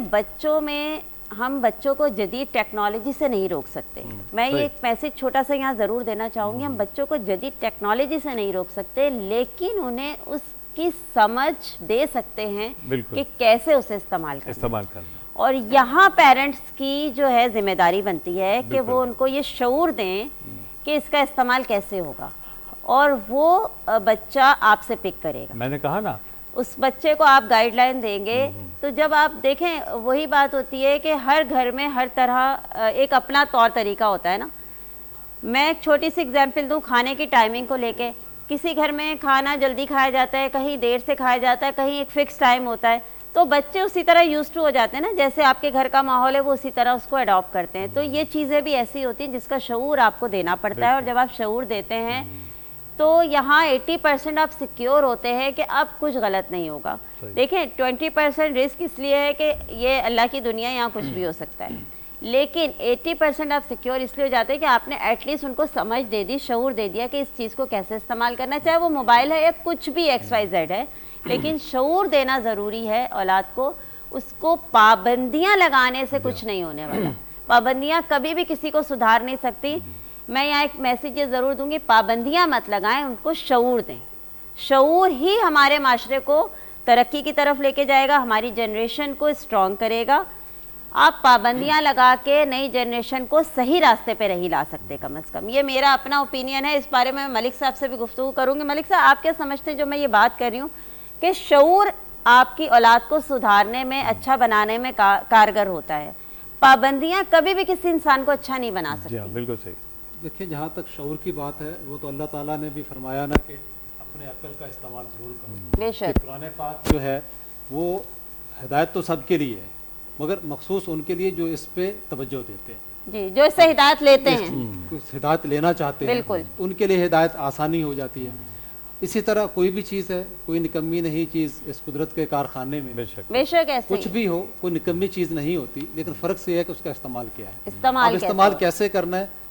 ہم بچوں کو جدید ٹیکنالوجی سے نہیں روک سکتے. میں یہ ایک میسج چھوٹا سا یہاں ضرور دینا چاہوں گی، ہم بچوں کو جدید ٹیکنالوجی سے نہیں روک سکتے لیکن انہیں اس کی سمجھ دے سکتے ہیں کہ کیسے اسے استعمال کرنا. اور یہاں پیرنٹس کی جو ہے ذمہ داری بنتی ہے کہ وہ ان کو یہ شعور دیں کہ اس کا استعمال کیسے ہوگا اور وہ بچہ آپ سے پک کرے گا. میں نے کہا نا اس بچے کو آپ گائیڈ لائن دیں گے تو جب آپ دیکھیں وہی بات ہوتی ہے کہ ہر گھر میں ہر طرح ایک اپنا طور طریقہ ہوتا ہے نا. میں ایک چھوٹی سی اگزامپل دوں کھانے کی ٹائمنگ کو لے کے. کسی گھر میں کھانا جلدی کھایا جاتا ہے، کہیں دیر سے کھایا جاتا ہے، کہیں ایک فکس ٹائم ہوتا ہے. تو بچے اسی طرح یوز ٹو ہو جاتے ہیں نا، جیسے آپ کے گھر کا ماحول ہے وہ اسی طرح اس کو اڈاپٹ کرتے ہیں. تو یہ چیزیں بھی ایسی ہوتی ہیں جس کا شعور آپ کو دینا پڑتا ہے اور جب آپ شعور دیتے ہیں تو یہاں 80% آپ سیکیور ہوتے ہیں کہ اب کچھ غلط نہیں ہوگا. دیکھیں 20% رسک اس لیے ہے کہ یہ اللہ کی دنیا، یہاں کچھ بھی ہو سکتا ہے، لیکن 80% آپ سیکیور اس لیے ہو جاتے ہیں کہ آپ نے ایٹ لیسٹ ان کو سمجھ دے دی، شعور دے دیا کہ اس چیز کو کیسے استعمال کرنا، چاہے وہ موبائل ہے یا کچھ بھی XYZ ہے. لیکن شعور دینا ضروری ہے اولاد کو. اس کو پابندیاں لگانے سے کچھ نہیں ہونے والا. پابندیاں کبھی بھی کسی کو سدھار نہیں سکتی. میں یہاں ایک میسیج یہ ضرور دوں گی، پابندیاں مت لگائیں، ان کو شعور دیں. شعور ہی ہمارے معاشرے کو ترقی کی طرف لے کے جائے گا، ہماری جنریشن کو اسٹرانگ کرے گا. آپ پابندیاں لگا کے نئی جنریشن کو صحیح راستے پہ نہیں لا سکتے کم از کم. یہ میرا اپنا اوپینین ہے. اس بارے میں ملک صاحب سے بھی گفتگو کروں گی. ملک صاحب آپ کیا سمجھتے ہیں جو میں یہ بات کر رہی ہوں کہ شعور آپ کی اولاد کو سدھارنے میں، اچھا بنانے میں کارگر ہوتا ہے؟ پابندیاں کبھی بھی کسی انسان کو اچھا نہیں بنا سکتی. بالکل صحیح. دیکھیں جہاں تک شعور کی بات ہے وہ تو اللہ تعالیٰ نے بھی فرمایا نا کہ اپنے عقل کا استعمال ضرور کرو. بے شک قرآن پاک جو ہے وہ ہدایت تو سب کے لیے ہے مگر مخصوص ان کے لیے جو اس پہ توجہ دیتے ہیں، جی، جو اس سے ہدایت لیتے ہیں، ہدایت لینا چاہتے ہیں، بالکل ان کے لیے ہدایت آسانی ہو جاتی ہے. اسی طرح کوئی بھی چیز ہے، کوئی نکمی نہیں چیز اس قدرت کے کارخانے میں. بے شک ایسے کچھ بھی ہو، کوئی نکمی چیز نہیں ہوتی، لیکن فرق سے یہ ہے کہ اس کا استعمال کیا ہے. استعمال کیسے کرنا ہے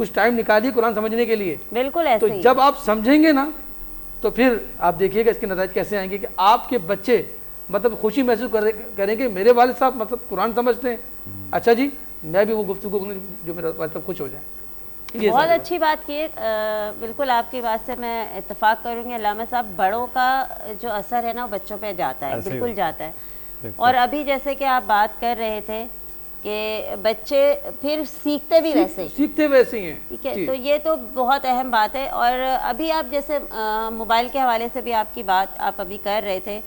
کچھ ٹائم نکالیے قرآن سمجھنے کے لیے. بالکل تو ایسے ہی. جب آپ سمجھیں گے نا تو پھر آپ دیکھیے گا اس کے نتائج کیسے آئیں گے کہ آپ کے بچے مطلب خوشی محسوس کریں گے میرے والد صاحب مطلب قرآن سمجھتے ہیں, اچھا جی میں بھی وہ گفتگو جو میرے والد صاحب خوش ہو جائیں. بہت اچھی بات کی ہے. بالکل آپ کی بات سے میں اتفاق کروں گی علامہ صاحب. بڑوں کا جو اثر ہے نا وہ بچوں پہ جاتا ہے, بالکل جاتا ہے. اور ابھی جیسے کہ آپ بات کر رہے تھے کہ بچے پھر سیکھتے بھی ویسے ہی, سیکھتے ویسے ہی ہیں. ٹھیک ہے, تو یہ تو بہت اہم بات ہے. اور ابھی آپ جیسے موبائل کے حوالے سے بھی آپ کی بات آپ ابھی کر رہے تھے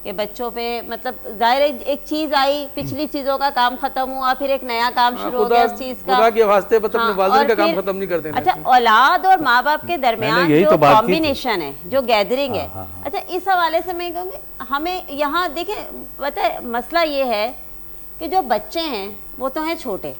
کہ بچوں پہ مطلب ظاہر ایک چیز آئی, پچھلی چیزوں کا کام ختم ہوا, پھر ایک نیا کام شروع ہو گیا اس چیز کا. خدا کے واسطے مطلب اپنے والدین کا کام ختم نہیں کر دینا. اچھا, اولاد اور ماں باپ کے درمیان جو کمبینیشن ہے, جو گیدرنگ ہے, اچھا اس حوالے سے میں کہوں گی ہمیں یہاں دیکھیں پتہ ہے مسئلہ یہ ہے کہ جو بچے ہیں وہ تو ہیں چھوٹے,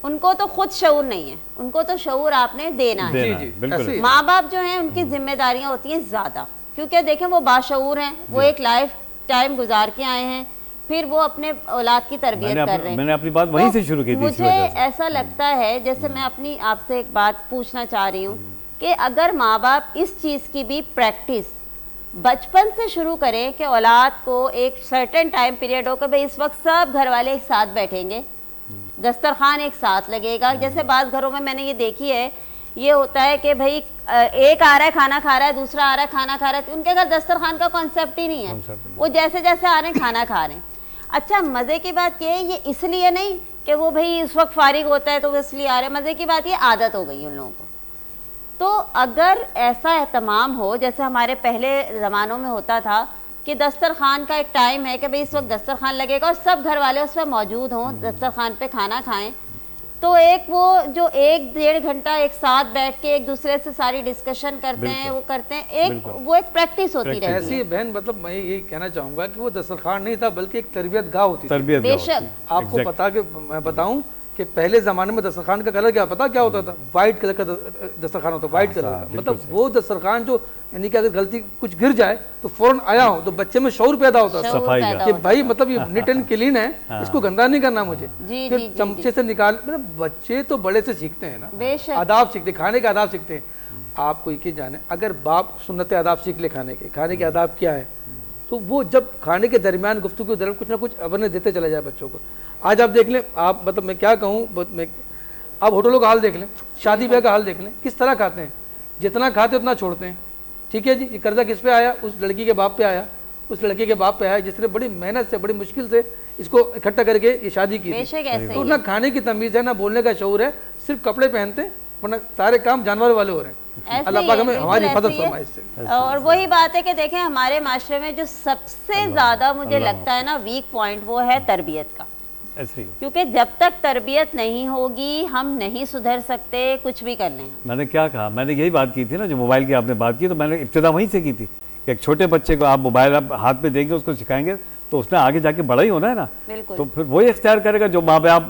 ان کو تو خود شعور نہیں ہے, ان کو تو شعور آپ نے دینا ہے. ماں باپ جو ہیں ان کی ذمہ داریاں ہوتی ہیں زیادہ, کیونکہ دیکھیں وہ باشعور ہیں, وہ ایک لائف ٹائم گزار کے آئے ہیں, پھر وہ اپنے اولاد کی تربیت کر رہے ہیں. میں نے اپنی بات وہیں سے شروع کی تھی. مجھے ایسا لگتا ہے جیسے میں اپنی آپ سے ایک بات پوچھنا چاہ رہی ہوں کہ اگر ماں باپ اس چیز کی بھی پریکٹس بچپن سے شروع کریں کہ اولاد کو ایک سرٹن ٹائم پیریڈ ہو کہ بھئی اس وقت سب گھر والے ایک ساتھ بیٹھیں گے, دسترخوان ایک ساتھ لگے گا. جیسے بعض گھروں میں نے یہ دیکھی ہے, یہ ہوتا ہے کہ بھئی ایک آ رہا ہے کھانا کھا رہا ہے, دوسرا آ رہا ہے کھانا کھا رہا ہے, ان کے گھر دسترخوان کا کانسیپٹ ہی نہیں ہے, وہ جیسے جیسے آ رہے ہیں کھانا کھا رہے ہیں. اچھا مزے کی بات یہ ہے, یہ اس لیے نہیں کہ وہ بھئی اس وقت فارغ ہوتا ہے تو وہ اس لیے آ رہے ہیں, مزے کی بات یہ عادت ہو گئی ان لوگوں کو. تو اگر ایسا اہتمام ہو جیسے ہمارے پہلے زمانوں میں ہوتا تھا کہ دسترخوان کا ایک ٹائم ہے کہ بھئی اس وقت دسترخوان لگے گا اور سب گھر والے اس پہ موجود ہوں, دسترخوان پہ کھانا کھائیں, تو ایک وہ جو 1-1.5 گھنٹہ ایک ساتھ بیٹھ کے ایک دوسرے سے ساری ڈسکشن کرتے ہیں, وہ کرتے ہیں, ایک وہ ایک پریکٹس ہوتی رہتی ہے. ایسی بہن مطلب میں یہ کہنا چاہوں گا کہ وہ دسترخوان نہیں تھا بلکہ ایک تربیت گاہ ہوتی تھی. بے شک. آپ کو پتا کہ میں بتاؤں کہ پہلے زمانے میں دسترخوان کا کلر کیا پتا کیا ہوتا تھا, وائٹ کلر کا دسترخوان ہوتا, وائٹ کلر کا. مطلب وہ دسترخوان جو یعنی کہ اگر غلطی کچھ گر جائے تو فوراً آیا ہو تو بچے میں شعور پیدا ہوتا تھا کہ بھائی مطلب یہ نیٹ اینڈ کلین ہے, اس کو گندا نہیں کرنا مجھے. پھر چمچے سے نکال, بچے تو بڑے سے سیکھتے ہیں نا, آداب سیکھتے ہیں, کھانے کے آداب سیکھتے ہیں. آپ کو یہ جانے اگر باپ سنت آداب سیکھ لے کھانے کے آداب کیا ہے, تو وہ جب کھانے کے درمیان گفتگو کے دوران کچھ نہ کچھ اویئرنیس دیتے چلا جائے بچوں کو. آج آپ دیکھ لیں, آپ مطلب میں کیا کہوں, آپ ہوٹلوں کا حال دیکھ لیں, شادی بیاہ کا حال دیکھ لیں, کس طرح کھاتے ہیں, جتنا کھاتے اتنا چھوڑتے ہیں. ٹھیک ہے جی, یہ قرضہ کس پہ آیا, اس لڑکی کے باپ پہ آیا, اس لڑکے کے باپ پہ آیا جس نے بڑی محنت سے بڑی مشکل سے اس کو اکٹھا کر کے یہ شادی کی. تو نہ کھانے کی تمیز ہے نہ بولنے کا شعور ہے, صرف کپڑے پہنتے ہیں, ورنہ سارے کام جانور والے ہو رہے ہیں. اللہ پاک ہمیں ہماری حفاظت فرمائے اس سے. اور وہی بات ہے کہ دیکھیں ہمارے معاشرے میں جو سب سے زیادہ مجھے لگتا ہے نا ویک پوائنٹ, وہ ہے تربیت کا. کیونکہ جب تک تربیت نہیں ہوگی ہم نہیں سدھر سکتے, کچھ بھی کر لیں. میں نے کیا کہا, میں نے یہی بات کی تھی نا, جو موبائل کی آپ نے بات کی, تو میں نے ابتدا وہیں سے کی تھی کہ ایک چھوٹے بچے کو آپ موبائل ہاتھ میں دیں گے, اس کو سکھائیں گے تو اس نے آگے جا کے بڑا ہی ہونا ہے نا. تو پھر وہی اختیار کرے گا جو ماں باپ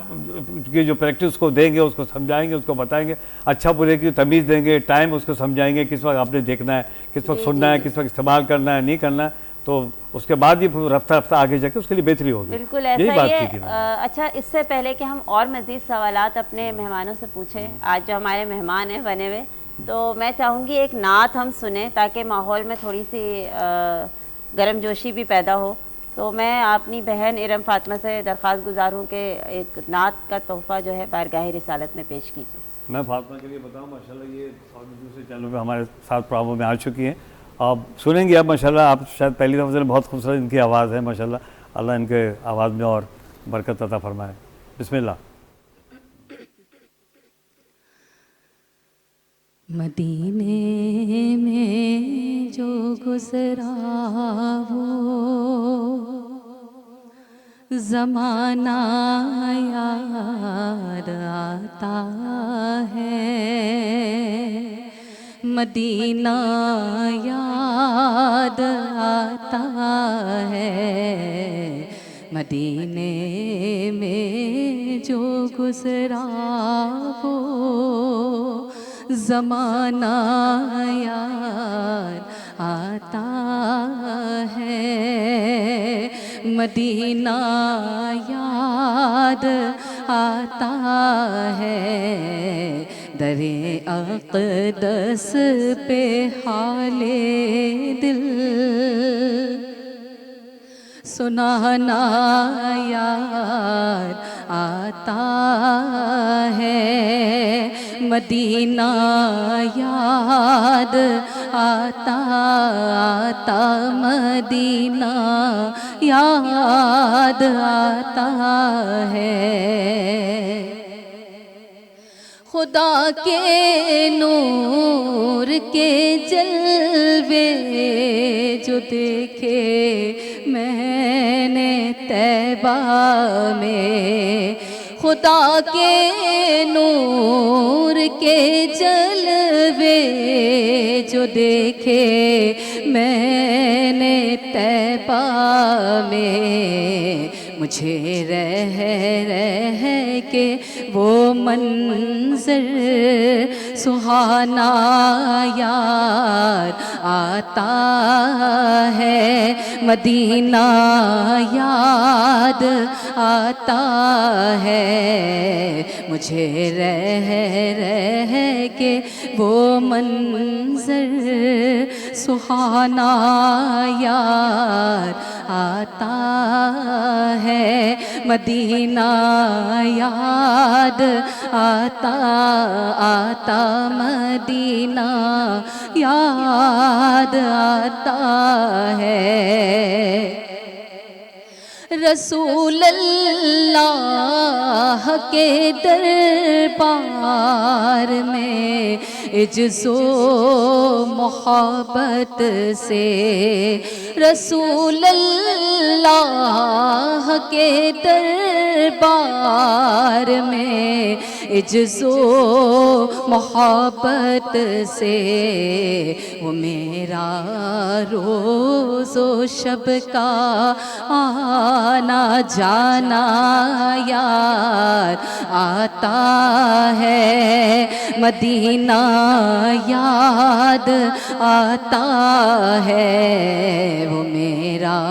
کی جو پریکٹس کو دیں گے, اس کو سمجھائیں گے, اس کو بتائیں گے, اچھا برے کی تمیز دیں گے, ٹائم اس کو سمجھائیں گے, کس وقت آپ نے دیکھنا ہے, کس وقت سننا ہے, کس وقت استعمال کرنا ہے, نہیں کرنا ہے, تو اس کے بعد یہ رفتہ رفتہ آگے جا کے اس کے لیے بہتری ہوگی. بالکل ایسا ہی ہے. اچھا اس سے پہلے کہ ہم اور مزید سوالات اپنے مہمانوں سے پوچھیں, آج جو ہمارے مہمان ہیں بنے ہوئے, تو میں چاہوں گی ایک نعت ہم سنیں تاکہ ماحول میں تھوڑی سی گرم جوشی بھی پیدا ہو. تو میں اپنی بہن ارم فاطمہ سے درخواست گزار ہوں کہ ایک نعت کا تحفہ جو ہے بارگاہ رسالت میں پیش کیجیے. میں فاطمہ کے لیے بتاؤں, ماشاءاللہ یہ دوسرے چینلوں پہ ہمارے ساتھ پروگرام میں آ چکی ہیں, آپ سنیں گے. اب ماشاءاللہ آپ شاید پہلی دفعہ بہت خوبصورت ان کی آواز ہے ماشاءاللہ, اللہ ان کے آواز میں اور برکت عطا فرمائے. بسم اللہ. مدینے میں جو گزرا وہ زمانہ یاد آتا ہے, مدینہ یاد آتا ہے, مدینے میں جو گزرا وہ زمانہ یاد آتا ہے, مدینہ یاد آتا ہے, در اقدس پہ حال دل سنانا یار آتا ہے مدینہ یاد آتا آتا مدینہ یاد آتا ہے خدا کے نور کے جلوے جو دیکھے میں نے طیبہ میں خدا کے نور کے جلوے جو دیکھے میں نے طیبہ میں مجھے رہ کے وہ منظر سہانا یار آتا ہے مدینہ یاد آتا ہے مجھے رہ کے وہ منظر سہانا یار آتا ہے مدینہ یاد آتا آتا مدینہ یاد آتا ہے رسول اللہ کے دربار میں عجز و محبت سے رسول اللہ کے دربار میں عجز و محبت سے وہ میرا روز و شب کا آنا جانا یار آتا ہے مدینہ یاد آتا ہے وہ میرا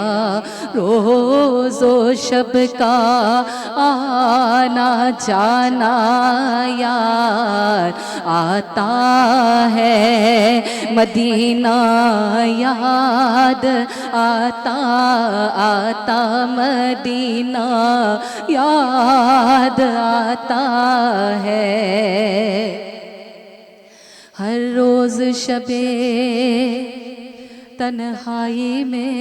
روز و شب کا آنا جانا یار آتا ہے مدینہ یاد آتا آتا مدینہ یاد آتا ہے ہر روز شب تنہائی میں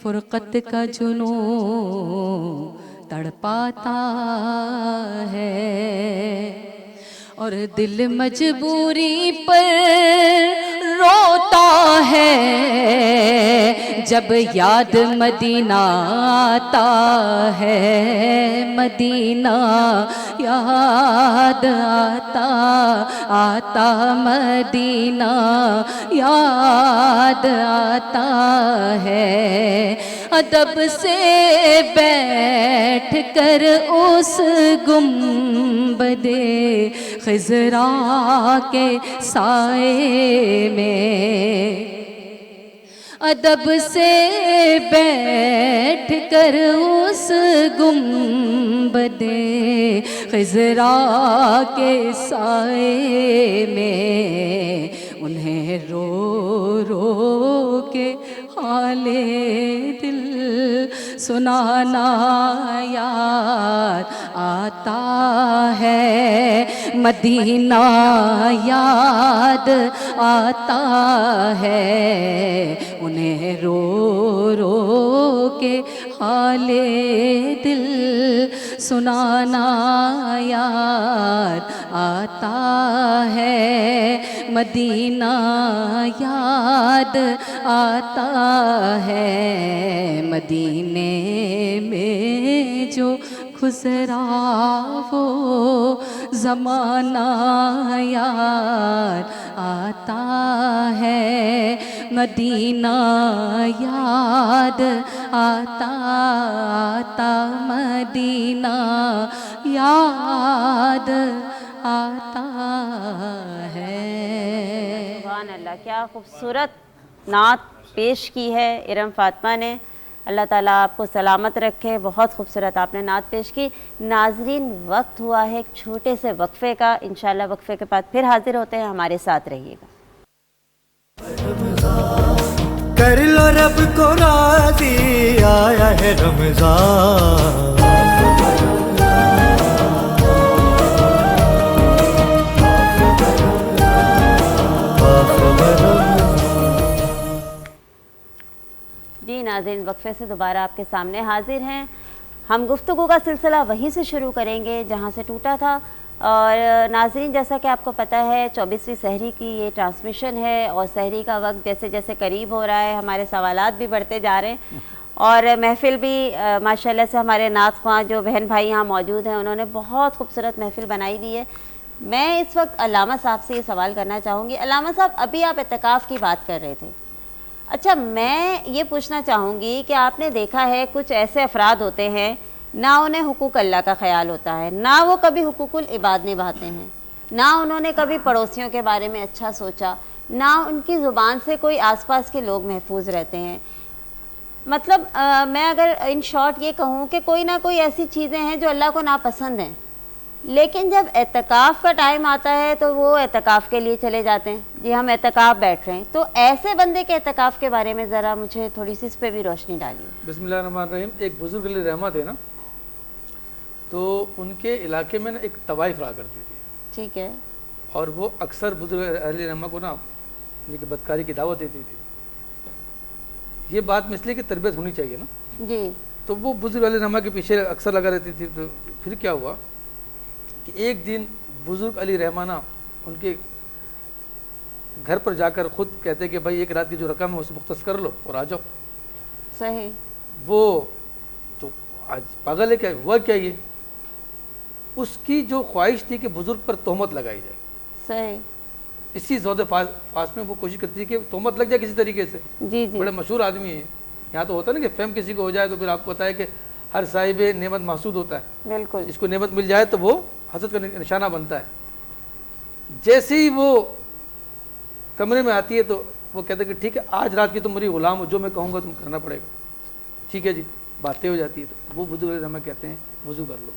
فرقت کا جنون تڑپاتا ہے اور دل مجبوری پر روتا ہے جب یاد مدینہ آتا ہے مدینہ یاد آتا آتا مدینہ یاد آتا ہے ادب سے بیٹھ کر اس گنبد خضرا کے سائے میں ادب سے بیٹھ کر اس گنبد خضرا کے سائے میں انہیں رو رو کے حال دل سنانا یاد آتا ہے مدینہ یاد آتا ہے انہیں رو رو کے حال دل سنانا یاد آتا ہے مدینہ یاد آتا ہے مدینے میں جو گزرا وہ زمانہ یاد آتا ہے مدینہ یاد آتا آتا مدینہ یاد آتا ہے۔ سبحان اللہ، کیا خوبصورت نعت پیش کی ہے ارم فاطمہ نے۔ اللہ تعالیٰ آپ کو سلامت رکھے. بہت خوبصورت آپ نے نعت پیش کی. ناظرین وقت ہوا ہے ایک چھوٹے سے وقفے کا. انشاءاللہ وقفے کے بعد پھر حاضر ہوتے ہیں, ہمارے ساتھ رہیے گا. کر لو رب کو راضی, آیا ہے رمضان. جی ناظرین, وقفے سے دوبارہ آپ کے سامنے حاضر ہیں. ہم گفتگو کا سلسلہ وہیں سے شروع کریں گے جہاں سے ٹوٹا تھا. اور ناظرین, جیسا کہ آپ کو پتہ ہے 24ویں سحری کی یہ ٹرانسمیشن ہے, اور سحری کا وقت جیسے جیسے قریب ہو رہا ہے ہمارے سوالات بھی بڑھتے جا رہے ہیں, اور محفل بھی ماشاءاللہ سے ہمارے نعت خواں جو بہن بھائی یہاں موجود ہیں انہوں نے بہت خوبصورت محفل بنائی ہوئی ہے. میں اس وقت علامہ صاحب سے یہ سوال کرنا چاہوں گی. علامہ صاحب, ابھی آپ اعتکاف کی بات کر رہے تھے. اچھا, میں یہ پوچھنا چاہوں گی کہ آپ نے دیکھا ہے کچھ ایسے افراد ہوتے ہیں نہ انہیں حقوق اللہ کا خیال ہوتا ہے, نہ وہ کبھی حقوق العباد نبھاتے ہیں, نہ انہوں نے کبھی پڑوسیوں کے بارے میں اچھا سوچا, نہ ان کی زبان سے کوئی آس پاس کے لوگ محفوظ رہتے ہیں. مطلب میں اگر ان شارٹ یہ کہوں کہ کوئی نہ کوئی ایسی چیزیں ہیں جو اللہ کو ناپسند ہیں, لیکن جب اعتکاف کا ٹائم آتا ہے تو وہ اعتکاف کے لیے چلے جاتے ہیں. جی ہم اعتکاف بیٹھ رہے ہیں, تو ایسے بندے کے اعتکاف کے بارے میں ذرا مجھے تھوڑی سی اس پہ بھی روشنی ڈالیے. بسم اللہ الرحمن الرحیم. ایک بزرگ علیہ رحمہ تھے نا, تو ان کے علاقے میں نا ایک طوائف رہا کرتی تھی. ٹھیک ہے. اور وہ اکثر بزرگ علیہ رحمہ کو نا یعنی کہ بدکاری کی دعوت دیتی تھی. یہ بات میں اس لیے کہ تربیت ہونی چاہیے نا. جی. تو وہ بزرگ علیہ رحمہ کے پیچھے اکثر لگا رہتی تھی. تو پھر کیا ہوا کہ ایک دن بزرگ علی رحمہ نا ان کے گھر پر جا کر خود کہتے کہ بھائی ایک رات کی جو رقم ہے اسے مختص کر لو اور آ جاؤ. صحیح. وہ تو آج پاگل ہے, کیا ہوا کیا یہ, اس کی جو خواہش تھی کہ بزرگ پر تہمت لگائی جائے. صحیح. اسی زود پاس میں وہ کوشش کرتی تھی کہ تہمت لگ جائے کسی طریقے سے. جی جی. بڑے مشہور آدمی ہیں یہاں. تو ہوتا ہے نا کہ فہم کسی کو ہو جائے تو پھر آپ کو پتا ہے کہ ہر صاحب نعمت محسود ہوتا ہے. بالکل. اس کو نعمت مل جائے تو وہ حسد کا نشانہ بنتا ہے. جیسے ہی وہ کمرے میں آتی ہے تو وہ کہتے ہیں کہ ٹھیک ہے آج رات کی تم میری غلام ہو, جو میں کہوں گا تم کرنا پڑے گا. ٹھیک ہے جی, باتیں ہو جاتی ہے. تو وہ بزرگ علیہ رحمہ کہتے ہیں وضو کر لو.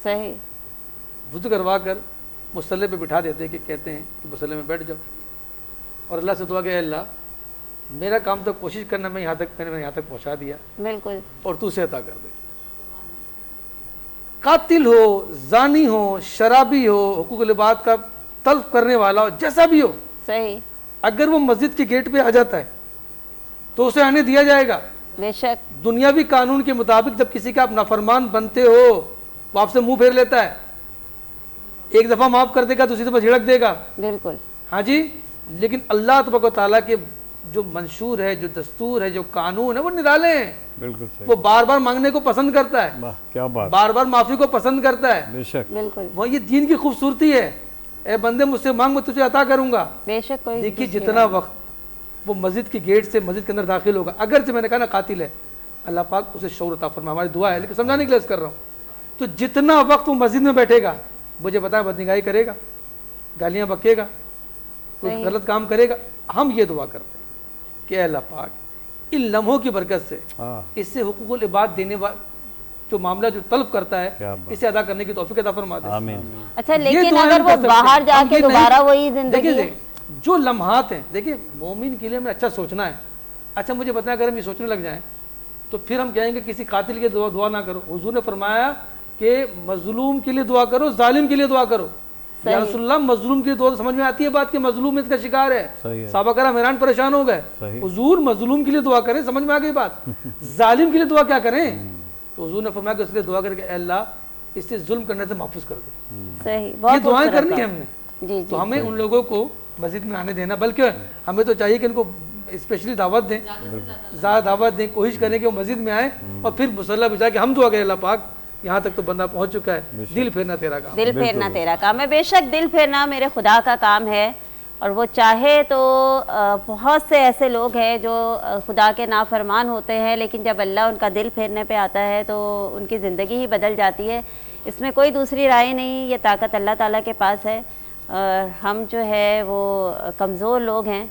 صحیح. وضو کروا کر مصلی پہ بٹھا دیتے ہیں کہ کہتے ہیں کہ مصلی میں بیٹھ جاؤ اور اللہ سے دعا کہ اے اللہ میرا کام تو کوشش کرنا, میں یہاں تک پہنچا دیا, بالکل, اور تو اسے عطا کر دے. قاتل ہو, زانی ہو, شرابی ہو, حقوق العباد کا طلب کرنے والا ہو, جیسا بھی ہو, صحیح, اگر وہ مسجد کے گیٹ پہ آ جاتا ہے تو اسے آنے دیا جائے گا. بے شک. دنیاوی قانون کے مطابق جب کسی کا آپ نافرمان بنتے ہو وہ آپ سے منہ پھیر لیتا ہے, ایک دفعہ معاف کر دے گا دوسری دفعہ جھڑک دے گا. بالکل. ہاں جی. لیکن اللہ تبارک و تعالیٰ کے جو منشور ہے, جو دستور ہے, جو قانون ہے, وہ نرالے ہیں. بالکل صحیح. وہ بار بار مانگنے کو پسند کرتا ہے, کیا بات, بار بار معافی کو پسند کرتا ہے. بے شک. بالکل. وہ یہ دین کی خوبصورتی ہے. اے بندے مجھ سے مانگ, میں تجھے عطا کروں گا. بے شک. کوئی دیکھیے جتنا وقت وہ مسجد کی گیٹ سے مسجد کے اندر داخل ہوگا, اگرچہ میں نے کہا نا قاتل ہے, اللہ پاک اسے شعور عطا فرمائے, ہماری دعا ہے, لیکن سمجھانے کے لیے کر رہا ہوں. تو جتنا وقت وہ مسجد میں بیٹھے گا مجھے پتا ہے بدنگاہی کرے گا, گالیاں بکے گا, کوئی غلط کام کرے گا. ہم یہ دعا کرتے ہیں کہ اے اللہ پاک ان لمحوں کی برکت سے اس سے حقوق العباد دینے جو معاملہ جو طلب کرتا ہے اسے ادا کرنے کی توفیق عطا فرما دے. آمین. اچھا, لیکن اگر وہ باہر جا کے دوبارہ وہی زندگی, جو لمحات ہیں, دیکھیں مومن کے لیے ہمیں اچھا سوچنا ہے. اچھا مجھے بتائیں اگر ہم یہ سوچنے لگ جائیں تو پھر ہم کہیں گے کسی قاتل کے دعا نہ کرو. حضور نے فرمایا کہ مظلوم کے لیے دعا کرو, ظالم کے لیے دعا کرو. یا رسول اللہ مظلوم کی دعا سمجھ میں آتی ہے بات کہ مظلوم اس کا شکار ہے, صحابہ کرام حیران پریشان ہو گئے. حضور مظلوم کے لیے دعا کریں, سمجھ میں آ گئی بات. ظالم کے لیے دعا کیا کریں؟ تو حضور نے فرمایا کہ اس لیے دعا کر کے اے اللہ اس سے ظلم کرنے سے محفوظ کر دے. صحیح. یہ دعائیں کرنی ہے ہم نے. تو ہمیں ان لوگوں کو مسجد میں آنے دینا, بلکہ ہمیں تو چاہیے کہ ان کو اسپیشلی دعوت دیں, زیادہ دعوت دیں, کوشش کریں کہ وہ مسجد میں آئیں اور پھر مصلی بچا کے ہم دعا کریں اللہ پاک یہاں تک تو بندہ پہنچ چکا ہے, دل پھیرنا تیرا کام. دل پھیرنا تیرا کام ہے. بے شک دل پھیرنا میرے خدا کا کام ہے, اور وہ چاہے تو بہت سے ایسے لوگ ہیں جو خدا کے نافرمان ہوتے ہیں, لیکن جب اللہ ان کا دل پھیرنے پہ آتا ہے تو ان کی زندگی ہی بدل جاتی ہے. اس میں کوئی دوسری رائے نہیں, یہ طاقت اللہ تعالیٰ کے پاس ہے. ہم جو ہے وہ کمزور لوگ ہیں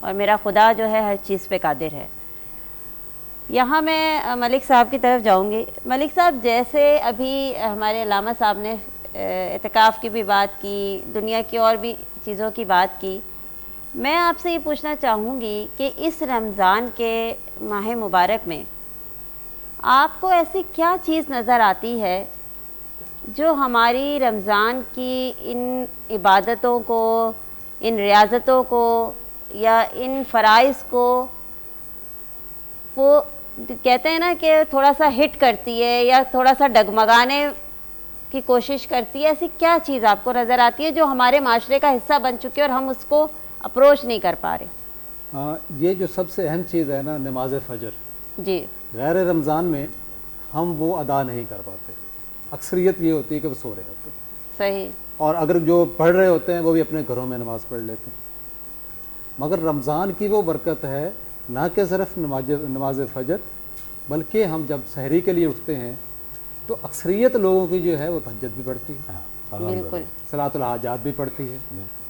اور میرا خدا جو ہے ہر چیز پہ قادر ہے. یہاں میں ملک صاحب کی طرف جاؤں گی. ملک صاحب, جیسے ابھی ہمارے علامہ صاحب نے اعتکاف کی بھی بات کی, دنیا کی اور بھی چیزوں کی بات کی, میں آپ سے یہ پوچھنا چاہوں گی کہ اس رمضان کے ماہ مبارک میں آپ کو ایسی کیا چیز نظر آتی ہے جو ہماری رمضان کی ان عبادتوں کو, ان ریاضتوں کو یا ان فرائض کو وہ کہتے ہیں نا کہ تھوڑا سا ہٹ کرتی ہے یا تھوڑا سا ڈگمگانے کی کوشش کرتی ہے؟ ایسی کیا چیز آپ کو نظر آتی ہے جو ہمارے معاشرے کا حصہ بن چکی ہے اور ہم اس کو اپروچ نہیں کر پا رہے؟ یہ جو سب سے اہم چیز ہے نا, نماز فجر. جی. غیر رمضان میں ہم وہ ادا نہیں کر پاتے. اکثریت یہ ہوتی ہے کہ وہ سو رہے ہوتے ہیں. صحیح. اور اگر جو پڑھ رہے ہوتے ہیں وہ بھی اپنے گھروں میں نماز پڑھ لیتے ہیں. مگر رمضان کی وہ برکت ہے نہ کہ صرف نماز فجر, بلکہ ہم جب سحری کے لیے اٹھتے ہیں تو اکثریت لوگوں کی جو ہے وہ تہجد بھی پڑھتی ہے, بالکل, صلاۃ الحاجات بھی پڑھتی ہے,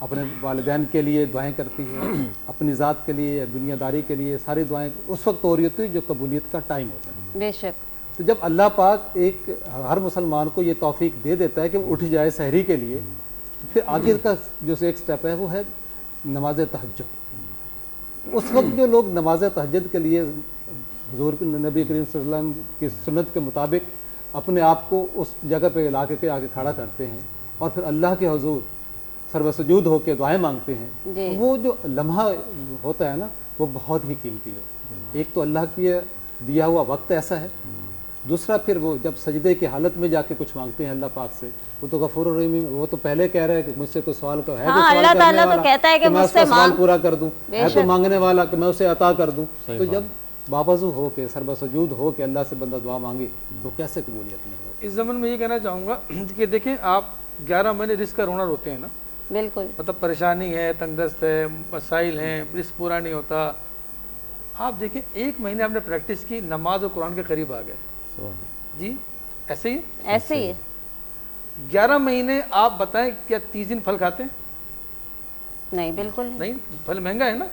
اپنے والدین کے لیے دعائیں کرتی ہے, اپنی ذات کے لیے, دنیا داری کے لیے ساری دعائیں اس وقت ہو رہی ہوتی ہے جو قبولیت کا ٹائم ہوتا ہے. بے شک. تو جب اللہ پاک ایک ہر مسلمان کو یہ توفیق دے دیتا ہے کہ وہ اٹھ جائے سحری کے لیے, تو پھر آگے کا جو ایک سٹیپ ہے وہ ہے نماز تہجد. اس وقت جو لوگ نماز تہجد کے لیے حضور نبی کریم صلی اللہ علیہ وسلم کی سنت کے مطابق اپنے آپ کو اس جگہ پہ لا کے آگے کھڑا کرتے ہیں اور پھر اللہ کے حضور سرو سجود ہو کے دعائیں مانگتے ہیں, تو وہ جو لمحہ ہوتا ہے نا وہ بہت ہی قیمتی ہے. ایک تو اللہ کی دیا ہوا وقت ایسا ہے, دوسرا پھر وہ جب سجدے کی حالت میں جا کے کچھ مانگتے ہیں اللہ پاک سے, وہ تو غفور الرحیم, وہ تو پہلے کہہ رہے ہیں کہ مجھ سے کوئی سوال ہے اللہ تعالیٰ تو کہتا ہے کہ میں اس کا سوال پورا کر دوں, ہے تو مانگنے والا کہ میں اسے عطا کر دوں. تو جب بابزو ہو کے سر بسجود ہو کے اللہ سے بندہ دعا مانگے تو کیسے قبولیت نہیں ہو. اس زمن میں یہ کہنا چاہوں گا کہ دیکھیں آپ 11 مہینے رزق کا رونا روتے ہیں نا, بالکل, مطلب پریشانی ہے, تنگ دست ہے, مسائل ہیں, رزق پورا نہیں ہوتا. آپ دیکھیں 1 مہینے آپ نے پریکٹس کی, نماز اور قرآن کے قریب آ گئے. جی ایسے ہی ایسے ہی 11 مہینے آپ بتائیں کیا 30 دن پھل کھاتے ہیں؟ نہیں, بالکل نہیں, پھل مہنگا ہے نا.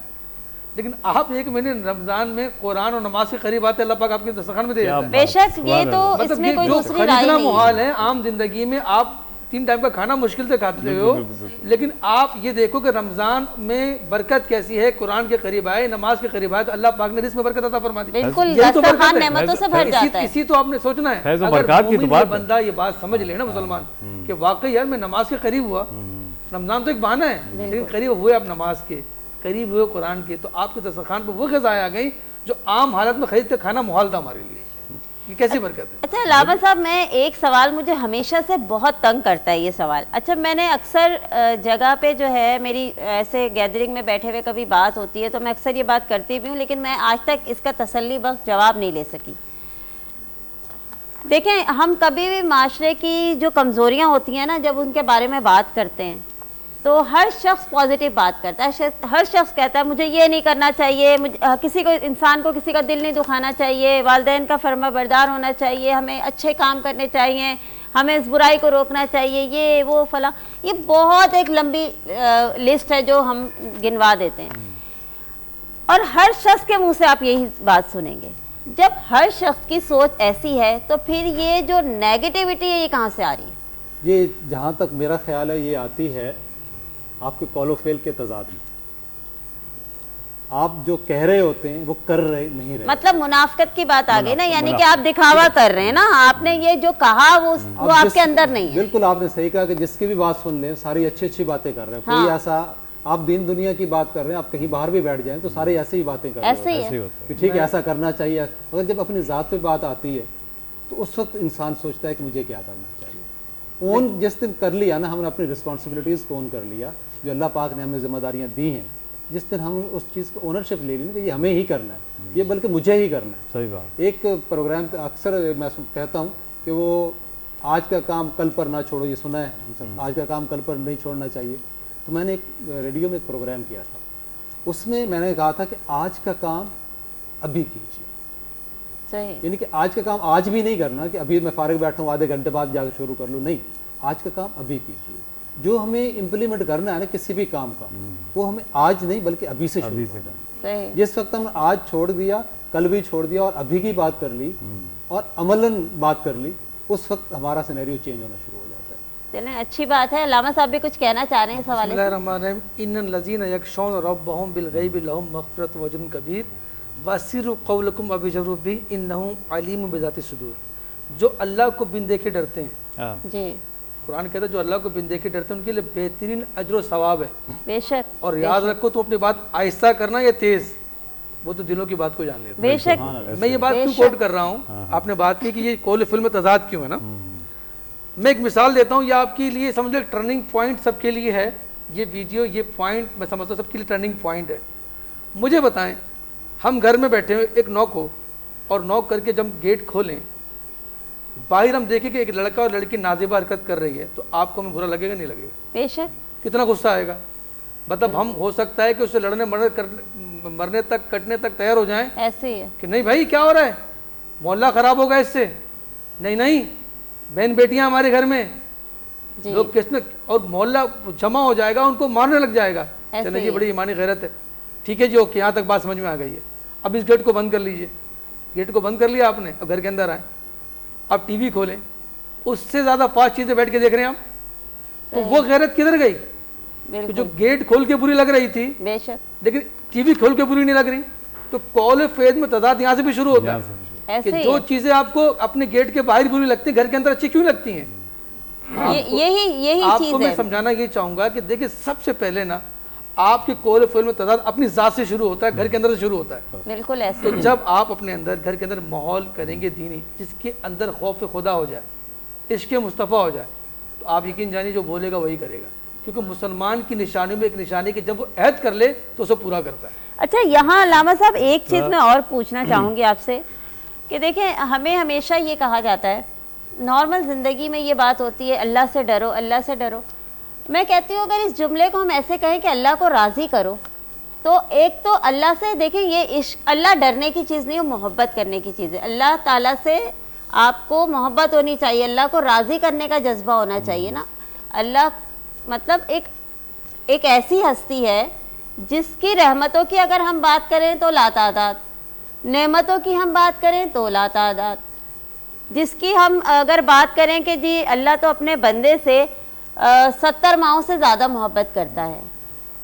لیکن آپ 1 مہینے رمضان میں قرآن اور نماز کے قریب آتے, اللہ پاک آپ کے دسترخوان میں دے دیتا ہے. بے شک, یہ تو اس میں کوئی دوسری رائے خریدنا نہیں محال ہے. عام زندگی میں آپ 3 ٹائم کا کھانا مشکل سے کھاتے ہو, لیکن آپ یہ دیکھو کہ رمضان میں برکت کیسی ہے. قرآن کے قریب آئے, نماز کے قریب آئے تو اللہ پاک نے رزق میں برکت عطا فرما دی. بالکل, دسترخوان نعمتوں سے بھر جاتا ہے. اسی تو آپ نے سوچنا ہے, اگر مومن بندہ یہ بات سمجھ لے نا مسلمان کہ واقعی یار میں نماز کے قریب ہوا, رمضان تو ایک بہانہ ہے, لیکن قریب ہوئے آپ نماز کے, قریب ہوئے قرآن کے, تو آپ کے دسترخوان پہ وہ غذائیں آ گئیں جو عام حالت میں خرید کے کھانا محال تھا ہمارے لیے. یہ کیسی برکت ہے. اچھا علامہ صاحب, میں ایک سوال مجھے ہمیشہ سے بہت تنگ کرتا ہے یہ سوال. اچھا, میں نے اکثر جگہ پہ جو ہے میری ایسے گیدرنگ میں بیٹھے ہوئے کبھی بات ہوتی ہے تو میں اکثر یہ بات کرتی بھی ہوں, لیکن میں آج تک اس کا تسلی بخش جواب نہیں لے سکی. دیکھیں, ہم کبھی بھی معاشرے کی جو کمزوریاں ہوتی ہیں نا, جب ان کے بارے میں بات کرتے ہیں تو ہر شخص پازیٹیو بات کرتا ہے. ہر شخص کہتا ہے مجھے یہ نہیں کرنا چاہیے, کسی کو, انسان کو کسی کا دل نہیں دکھانا چاہیے, والدین کا فرما بردار ہونا چاہیے, ہمیں اچھے کام کرنے چاہیے, ہمیں اس برائی کو روکنا چاہیے, یہ وہ فلاں. یہ بہت ایک لمبی لسٹ ہے جو ہم گنوا دیتے ہیں, اور ہر شخص کے منہ سے آپ یہی بات سنیں گے. جب ہر شخص کی سوچ ایسی ہے تو پھر یہ جو نیگیٹیوٹی ہے یہ کہاں سے آ رہی ہے؟ یہ جہاں تک میرا خیال ہے یہ آتی ہے آپ کے قول و فعل کے تضاد میں. آپ جو کہہ رہے ہوتے ہیں وہ کر رہے نہیں رہے. مطلب منافقت کی بات آ گئی نا, یعنی کہ آپ دکھاوا کر رہے ہیں نا. آپ نے یہ جو کہا وہ آپ کے اندر نہیں ہے. بالکل آپ نے صحیح کہا کہ جس کی بھی بات سن لیں ساری اچھی اچھی باتیں کر رہے ہیں. کوئی ایسا آپ دین دنیا کی بات کر رہے ہیں, آپ کہیں باہر بھی بیٹھ جائیں تو سارے ایسے ہی باتیں کر رہے ہیں, ایسے ہی کہ ٹھیک ہے ایسا کرنا چاہیے. مگر جب اپنی ذات پہ بات آتی ہے تو اس وقت انسان سوچتا ہے کہ مجھے کیا کرنا چاہیے. اون جس دن کر لیا نا, ہم نے اپنی رسپانسبلٹیز کو اون کر لیا, جو اللہ پاک نے ہمیں ذمہ داریاں دی ہیں, جس دن ہم اس چیز کو اونرشپ لے لی نا کہ یہ ہمیں ہی کرنا ہے, یہ بلکہ مجھے ہی کرنا ہے. صحیح بات. ایک پروگرام اکثر میں کہتا ہوں کہ وہ آج کا کام کل پر نہ چھوڑو, یہ سنا ہے, آج کا کام کل پر نہیں چھوڑنا چاہیے. تو میں نے ایک ریڈیو میں ایک پروگرام کیا تھا, اس میں میں نے کہا تھا کہ آج کا کام ابھی کیجیے. یعنی کہ آج کا کام آج بھی نہیں کرنا کہ ابھی میں فارغ بیٹھا ہوں آدھے گھنٹے بعد جا کے شروع کر لوں, نہیں, آج کا کام ابھی کیجیے. جو ہمیں امپلیمنٹ کرنا ہے نا کسی بھی کام کا, وہ ہمیں آج نہیں بلکہ ابھی سے شروع کرنا. جس وقت ہم آج چھوڑ دیا کل بھی چھوڑ دیا اور ابھی کی بات کر لی اور عملاً بات کر لی، اس وقت ہمارا سینیریو چینج ہونا شروع ہو جاتا ہے۔ چلیں اچھی بات ہے، علامہ صاحب بھی کچھ کہنا چاہ رہے ہیں اس بسم حوالے اللہ سے۔ الرحمن الرحیم، ان الذین یخشون ربهم بالغیب لهم مغفرۃ واجر کبیر واسروا قولکم وابجروا به انه علیم بذات الصدور۔ جو اللہ کو بن دیکھے ڈرتے ہیں، ہاں جی قرآن کہتا ہے جو اللہ کو بن دیکھے ڈرتے ہیں ان کے لیے بہترین اجر و ثواب ہے۔ بے شک، اور یاد رکھو تو اپنی بات آہستہ کرنا یا تیز، وہ تو دلوں کی بات کو جان لیتا بے شک، ہے۔ میں یہ بات کیوں کوٹ کر رہا ہوں، آپ نے بات کی کہ یہ قول فعل میں تضاد کیوں ہے نا، میں ایک مثال دیتا ہوں، یہ آپ کے لیے سمجھ لو ٹرننگ پوائنٹ سب کے لیے ہے یہ ویڈیو، یہ پوائنٹ میں سمجھتا ہوں سب کے لیے ٹرننگ پوائنٹ ہے۔ مجھے بتائیں، ہم گھر میں بیٹھے ہوئے ایک نوک ہو اور نوک کر کے جب گیٹ کھولیں باہر ہم دیکھیں کہ ایک لڑکا اور لڑکی نازیبہ حرکت کر رہی ہے تو آپ کو ہمیں برا لگے گا نہیں لگے گا؟ بے شک، کتنا غصہ آئے گا، مطلب ہم ہو سکتا ہے کہ اس سے لڑنے مرنے تک کٹنے تک تیار ہو جائیں ایسے ہی ہے، کہ نہیں بھائی کیا ہو رہا ہے، محلہ خراب ہوگا اس سے، نہیں بہن بیٹیاں ہمارے گھر میں، لوگ کس نے، اور محلہ جمع ہو جائے گا، ان کو مارنے لگ جائے گا، چلے جی بڑی ایمانی غیرت ہے، ٹھیک ہے جی اوکے، یہاں تک بات سمجھ میں آ گئی ہے۔ اب اس گیٹ کو بند کر لیجئے، گیٹ کو بند کر لیا آپ نے، اب گھر کے اندر آئیں، آپ ٹی وی کھولیں، اس سے زیادہ فاسٹ چیزیں بیٹھ کے دیکھ رہے ہیں آپ، تو وہ غیرت کدھر گئی؟ کہ جو گیٹ کھول کے بری لگ رہی تھی بے شک، لیکن ٹی وی کھول کے بری نہیں لگ رہی، تو قول فیض میں تضاد یہاں سے بھی شروع ہوتا ہے کہ ایسے ہی جو چیزیں آپ کو اپنے گیٹ کے باہر بری لگتی ہیں گھر کے اندر اچھی کیوں لگتی ہیں؟ یہی آپ چیز کو میں ہے۔ سمجھانا یہ چاہوں گا کہ دیکھیں سب سے پہلے نا آپ کے قول فعل میں تضاد اپنی ذات سے شروع ہوتا ہے، گھر کے اندر سے شروع ہوتا ہے۔ بالکل ایسے تو جب آپ اپنے اندر گھر کے اندر ماحول کریں گے دینی جس کے اندر خوف خدا ہو جائے، عشق مصطفیٰ ہو جائے، تو آپ یقین جانیے جو بولے گا وہی کرے گا، کیونکہ مسلمان کی نشانی میں ایک نشانی کہ جب وہ عہد کر لے تو اسے پورا کرتا ہے۔ اچھا یہاں علامہ صاحب ایک چیز میں اور پوچھنا چاہوں گی آپ سے کہ دیکھیں ہمیں ہمیشہ یہ کہا جاتا ہے، نارمل زندگی میں یہ بات ہوتی ہے اللہ سے ڈرو، اللہ سے ڈرو۔ میں کہتی ہوں اگر اس جملے کو ہم ایسے کہیں کہ اللہ کو راضی کرو، تو ایک تو اللہ سے دیکھیں یہ عشق، اللہ ڈرنے کی چیز نہیں، وہ محبت کرنے کی چیز ہے۔ اللہ تعالیٰ سے آپ کو محبت ہونی چاہیے، اللہ کو راضی کرنے کا جذبہ ہونا چاہیے نا۔ اللہ مطلب ایک ایسی ہستی ہے جس کی رحمتوں کی اگر ہم بات کریں تو لاتعداد، نعمتوں کی ہم بات کریں تو لاتعداد، جس کی ہم اگر بات کریں کہ جی اللہ تو اپنے بندے سے 70 ماہوں سے زیادہ محبت کرتا ہے،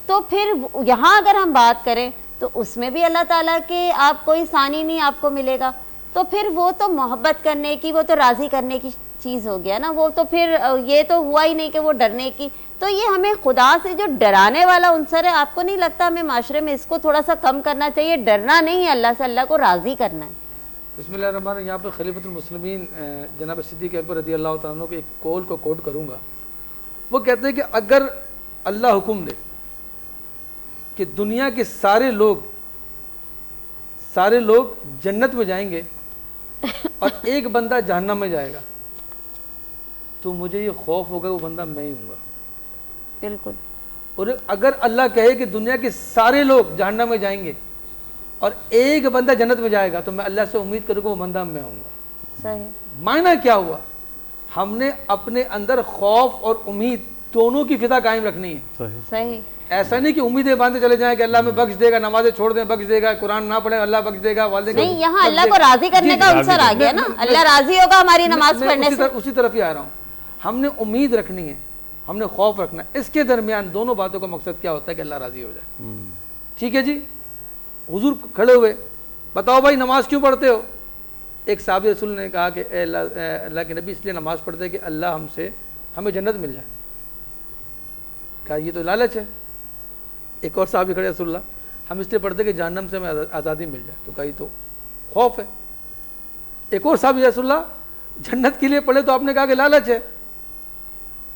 تو پھر یہاں اگر ہم بات کریں تو اس میں بھی اللہ تعالیٰ کے آپ کوئی ثانی نہیں آپ کو ملے گا، تو پھر وہ تو محبت کرنے کی، وہ تو راضی کرنے کی چیز ہو گیا نا، وہ تو پھر یہ تو ہوا ہی نہیں کہ وہ ڈرنے کی۔ تو یہ ہمیں خدا سے جو ڈرانے والا عنصر ہے، آپ کو نہیں لگتا ہمیں معاشرے میں اس کو تھوڑا سا کم کرنا چاہیے؟ ڈرنا نہیں ہے اللہ سے، اللہ کو راضی کرنا ہے۔ بسم اللہ الرحمن الرحیم، یہاں پر خلیفۃ المسلمین جناب صدیق اکبر رضی اللہ تعالیٰ عنہ کے ایک قول کو کوٹ کروں گا۔ وہ کہتے ہیں کہ اگر اللہ حکم دے کہ دنیا کے سارے لوگ جنت میں جائیں گے اور ایک بندہ جہنم میں جائے گا، تو مجھے یہ خوف ہوگا وہ بندہ میں ہی ہوں گا۔ بالکل۔ اور اگر اللہ کہے کہ دنیا کے سارے لوگ جہنم میں جائیں گے اور ایک بندہ جنت میں جائے گا، تو میں اللہ سے امید کروں گا وہ بندہ میں ہوں گا۔ صحیح۔ معنی کیا ہوا؟ ہم نے اپنے اندر خوف اور امید دونوں کی فضا قائم رکھنی ہے۔ صحیح۔ ایسا نہیں کہ امیدیں باندھتے چلے جائیں کہ اللہ میں بخش دے گا، نمازیں چھوڑ دیں بخش دے گا، قرآن نہ پڑھیں اللہ بخش دے گا، والدین نہیں، یہاں اللہ کو راضی کرنے کا عنصر آ گیا نا، اللہ راضی ہوگا ہماری نماز پڑھنے سے۔ اسی طرف ہی آ رہا ہوں، ہم نے امید رکھنی ہے، ہم نے خوف رکھنا ہے، اس کے درمیان دونوں باتوں کا مقصد کیا ہوتا ہے کہ اللہ راضی ہو جائے۔ ٹھیک ہے جی، حضور کھڑے ہوئے، بتاؤ بھائی نماز کیوں پڑھتے ہو؟ ایک صحابی رسول نے کہا کہ اے اللہ کے نبی اس لیے نماز پڑھتے ہیں کہ اللہ ہمیں جنت مل جائے۔ کہا یہ تو لالچ ہے۔ ایک اور صحابی کھڑے، رسول اللہ ہم اس لیے پڑھتے کہ جہنم سے ہمیں آزادی مل جائے۔ تو کہا یہ تو خوف ہے۔ ایک اور صحابی، رسول اللہ جنت کے لیے پڑھے تو آپ نے کہا کہ لالچ ہے،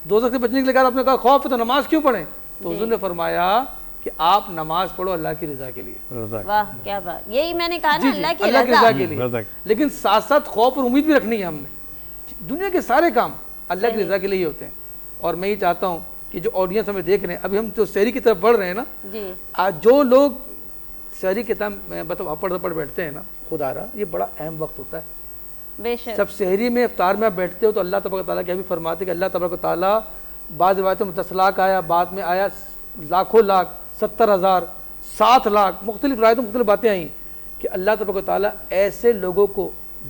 دوزخ سے بچنے کے لیے کہا آپ نے کہا خوف ہے، تو نماز کیوں پڑھیں؟ تو حضور نے فرمایا کہ آپ نماز پڑھو اللہ کی رضا کے لیے۔ واہ کیا بات، یہی میں نے کہا نا، اللہ کی اللہ کی رضا رضا کے لیے، لیکن ساتھ ساتھ خوف اور امید بھی رکھنی ہے ہم نے۔ دنیا کے سارے کام اللہ کی رضا کے لیے ہی ہوتے ہیں۔ اور میں یہ چاہتا ہوں کہ جو آڈینس ہمیں دیکھ رہے ہیں، ابھی ہم جو سحری کی طرف بڑھ رہے ہیں نا، آج جو لوگ سحری کی طرف پڑھ بیٹھتے ہیں نا، خدا رہا یہ بڑا اہم وقت ہوتا ہے۔ بے شک۔ جب سحری میں افطار میں آپ بیٹھتے ہو تو اللہ تبارک و تعالیٰ کیا بھی فرماتے کہ اللہ تبارک و تعالیٰ، بعض روایتوں میں 10 لاکھ آیا، بعد میں آیا لاکھوں لاکھ، 70,000، 7 لاکھ، مختلف روایتوں مختلف باتیں آئیں کہ اللہ تبارک و تعالیٰ ایسے لوگوں کو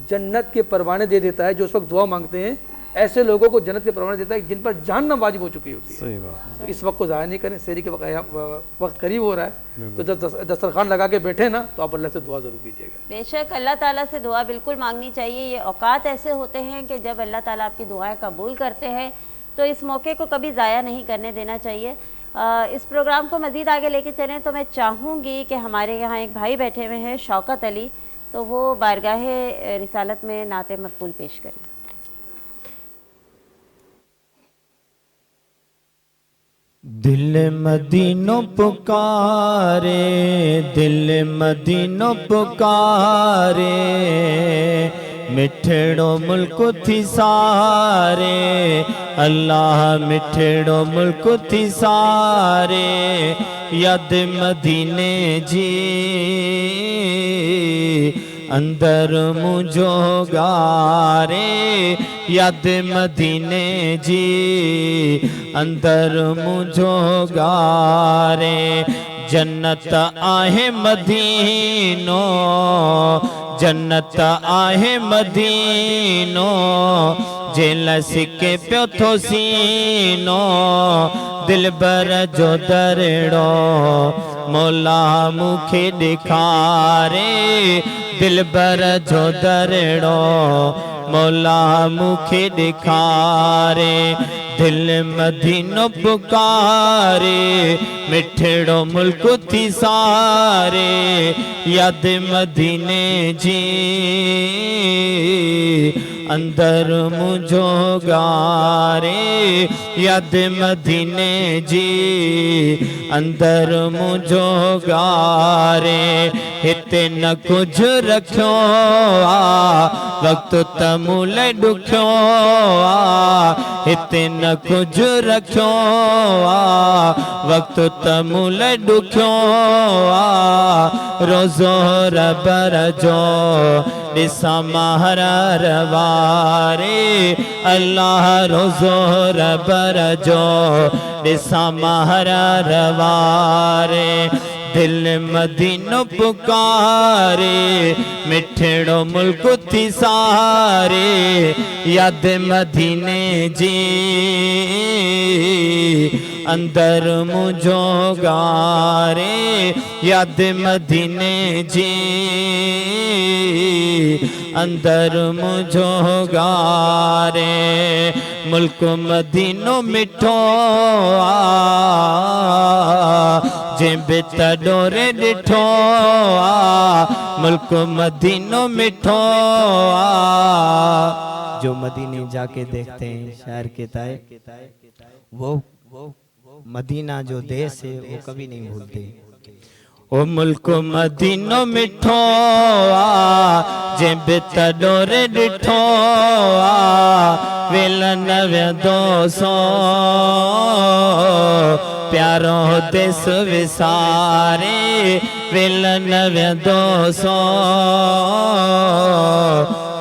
جنت کے پروانے دے دیتا ہے جو اس وقت دعا مانگتے ہیں، ایسے لوگوں کو جنت کے پروانے دیتا ہے جن پر جہنم واجب ہو چکی ہوتی ہے. صحیح بات. تو اس وقت کو ضائع نہیں کریں، سحری کے وقت قریب ہو رہا ہے، تو جب دسترخوان لگا کے بیٹھے نا تو آپ اللہ سے دعا ضرور کیجیے گا. بے شک اللہ تعالیٰ سے دعا بالکل مانگنی چاہیے. یہ اوقات ایسے ہوتے ہیں کہ جب اللہ تعالیٰ آپ کی دعائیں قبول کرتے ہیں، تو اس موقع کو کبھی ضائع نہیں کرنے دینا چاہیے. اس پروگرام کو مزید آگے لے کے چلیں تو میں چاہوں گی کہ ہمارے یہاں ایک بھائی بیٹھے ہوئے ہیں شوکت علی، تو وہ بارگاہ رسالت میں نعت مقبول پیش کریں. دل مدینوں پکارے، دل مدینوں پکارے، مٹھڑو ملک تھی سارے، اللہ مٹھڑو ملک تھی سارے، یاد مدینے جی اندر مجھو گارے، یاد مدینے جی اندر مجھو گارے، جنت آہے مدینو، جنت آہے مدینو، جیل سکے پیو تھو سینو، دل بر جو درڑو مولا مکھے دکھارے، دل بر جو درڑو مولا مکھے دکھارے، دل مدینوں پکارے، مٹھڑو ملک تھی سارے، یاد مدینے جی اندر مجھو گارے، یاد مدینے جی اندر مجھو گارے، ہتے نہ کچھ رکھو آ وقت تمول ڈکھو آ، ہتے نہ کچھ رکھو آ وقت تمول ڈکھو آ، روزو ربر جو ڈسا مہرا روارے، اللہ روزو ربر جو ڈسا مہرا روارے، دل مدینوں پکارے، مٹھڑو ملک تھی سارے، یاد مدینے جی اندر مجھو گارے، یاد مدینے جی اندر مجھو گارے، ملک مدینوں مٹھو آ جے بت ڈورے ڈٹھو آ، ملک مدینوں مٹھو آ. جو مدینے جا کے دیکھتے ہیں شہر کے تائے، وہ مدینہ جو دیس ہے وہ کبھی نہیں بھولتے. او ملک مدینوں مٹھو آ جے بت ڈورے ڈٹھو آ، ویلن وے دوسو پیارو دیس وسارے، ویلن وے دوسو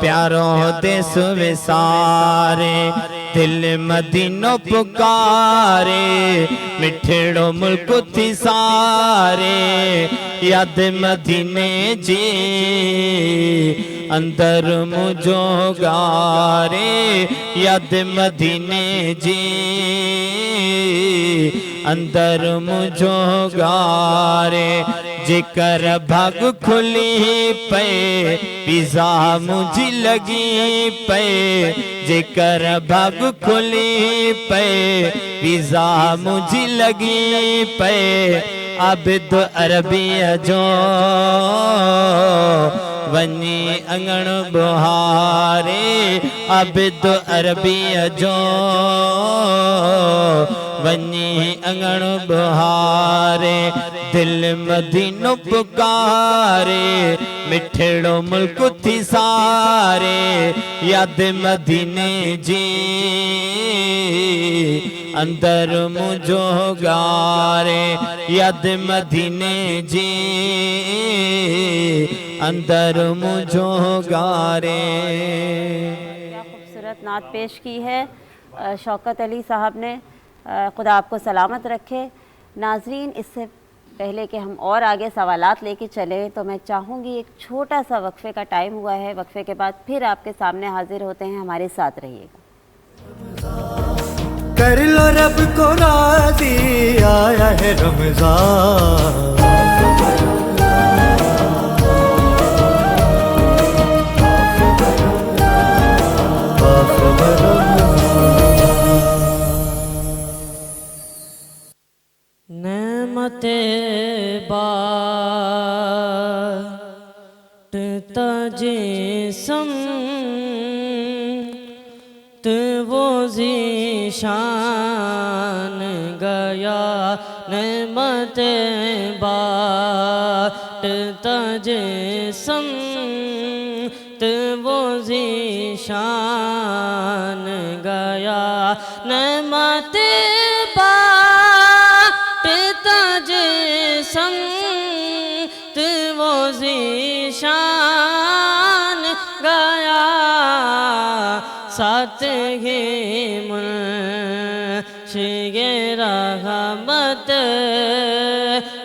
پیارو دیس وسارے، دل مدینوں پکارے، مٹھڑو ملک تھی سارے، یاد مدینے جی اندر مجھو گارے، یاد مدینے جی اندر مجھو گارے، جکر بھاگ کھلی پے پیزا مجھے لگی پے، جکر بھاگ کھلی پے پیزا مجھے لگی پے، عبد عربی جو ونی انگن بہارے، عبد عربی جو ونی انگن بہارے، دل مدینوں پکارے، مٹھڑو ملک تھی سارے، یاد مدینے جی اندر مجھو گارے، یاد مدینے جی اندر مجھو گارے. کیا خوبصورت نعت پیش کی ہے شوکت علی صاحب نے، خدا آپ کو سلامت رکھے. ناظرین، اس سے پہلے کہ ہم اور آگے سوالات لے کے چلیں تو میں چاہوں گی ایک چھوٹا سا وقفے کا ٹائم ہوا ہے، وقفے کے بعد پھر آپ کے سامنے حاضر ہوتے ہیں، ہمارے ساتھ رہیے گا۔ کر لو رب کو راضی، آیا ہے رمضان، نعمت بانٹتا جسم تو وہ ذیشان گیا، نعمت بانٹتا جسم تو وہ ذیشان گیا، نعمت جسم تو وہ ذیشان گیا، ساتھ ہی منشی رحمت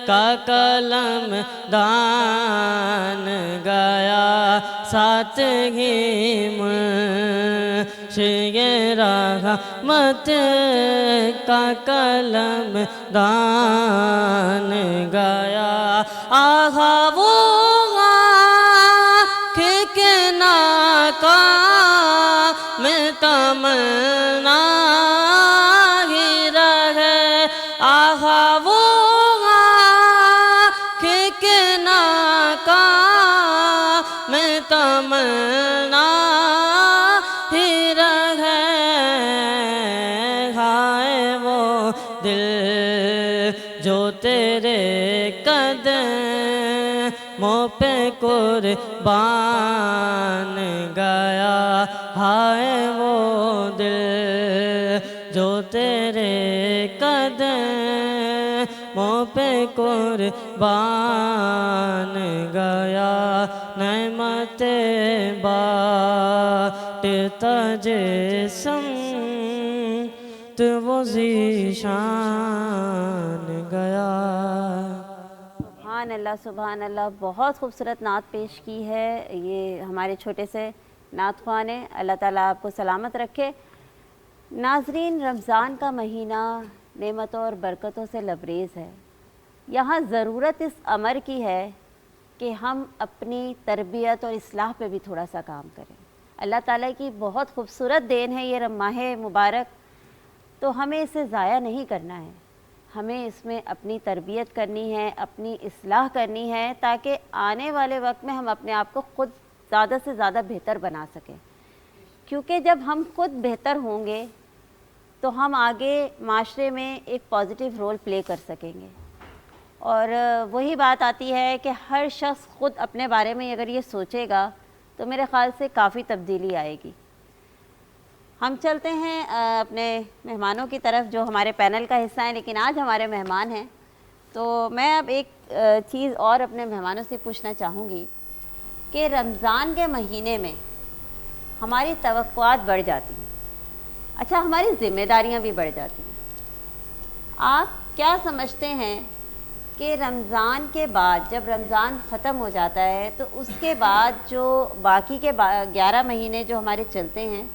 کا قلم دان گیا، ساتھ ہی منشی رحمت کا قلم دان گیا، آہا وہ آنکھ کے ناکام تمنا ہی رہے، آہا وہ آنکھ کے ناکام تمنا ہی رہے، ہائے وہ دل جو تیرے قدموں پہ قربان گیا، ہائے وہ دل جو تیرے قدموں پہ قربان گیا، نعمت بانٹتا جسم تو وہ ذیشان گیا۔ سبحان اللہ سبحان اللہ، بہت خوبصورت نعت پیش کی ہے یہ ہمارے چھوٹے سے نعت خواہ نے، اللہ تعالیٰ آپ کو سلامت رکھے۔ ناظرین، رمضان کا مہینہ نعمتوں اور برکتوں سے لبریز ہے، یہاں ضرورت اس امر کی ہے کہ ہم اپنی تربیت اور اصلاح پہ بھی تھوڑا سا کام کریں۔ اللہ تعالیٰ کی بہت خوبصورت دین ہے یہ ماہ مبارک، تو ہمیں اسے ضائع نہیں کرنا ہے، ہمیں اس میں اپنی تربیت کرنی ہے، اپنی اصلاح کرنی ہے، تاکہ آنے والے وقت میں ہم اپنے آپ کو خود زیادہ سے زیادہ بہتر بنا سکیں، کیونکہ جب ہم خود بہتر ہوں گے تو ہم آگے معاشرے میں ایک پازیٹیو رول پلے کر سکیں گے۔ اور وہی بات آتی ہے کہ ہر شخص خود اپنے بارے میں اگر یہ سوچے گا تو میرے خیال سے کافی تبدیلی آئے گی۔ ہم چلتے ہیں اپنے مہمانوں کی طرف جو ہمارے پینل کا حصہ ہیں، لیکن آج ہمارے مہمان ہیں، تو میں اب ایک چیز اور اپنے مہمانوں سے پوچھنا چاہوں گی کہ رمضان کے مہینے میں ہماری توقعات بڑھ جاتی ہیں، اچھا ہماری ذمہ داریاں بھی بڑھ جاتی ہیں۔ آپ کیا سمجھتے ہیں کہ رمضان کے بعد جب رمضان ختم ہو جاتا ہے تو اس کے بعد جو باقی کے 11 مہینے جو ہمارے چلتے ہیں،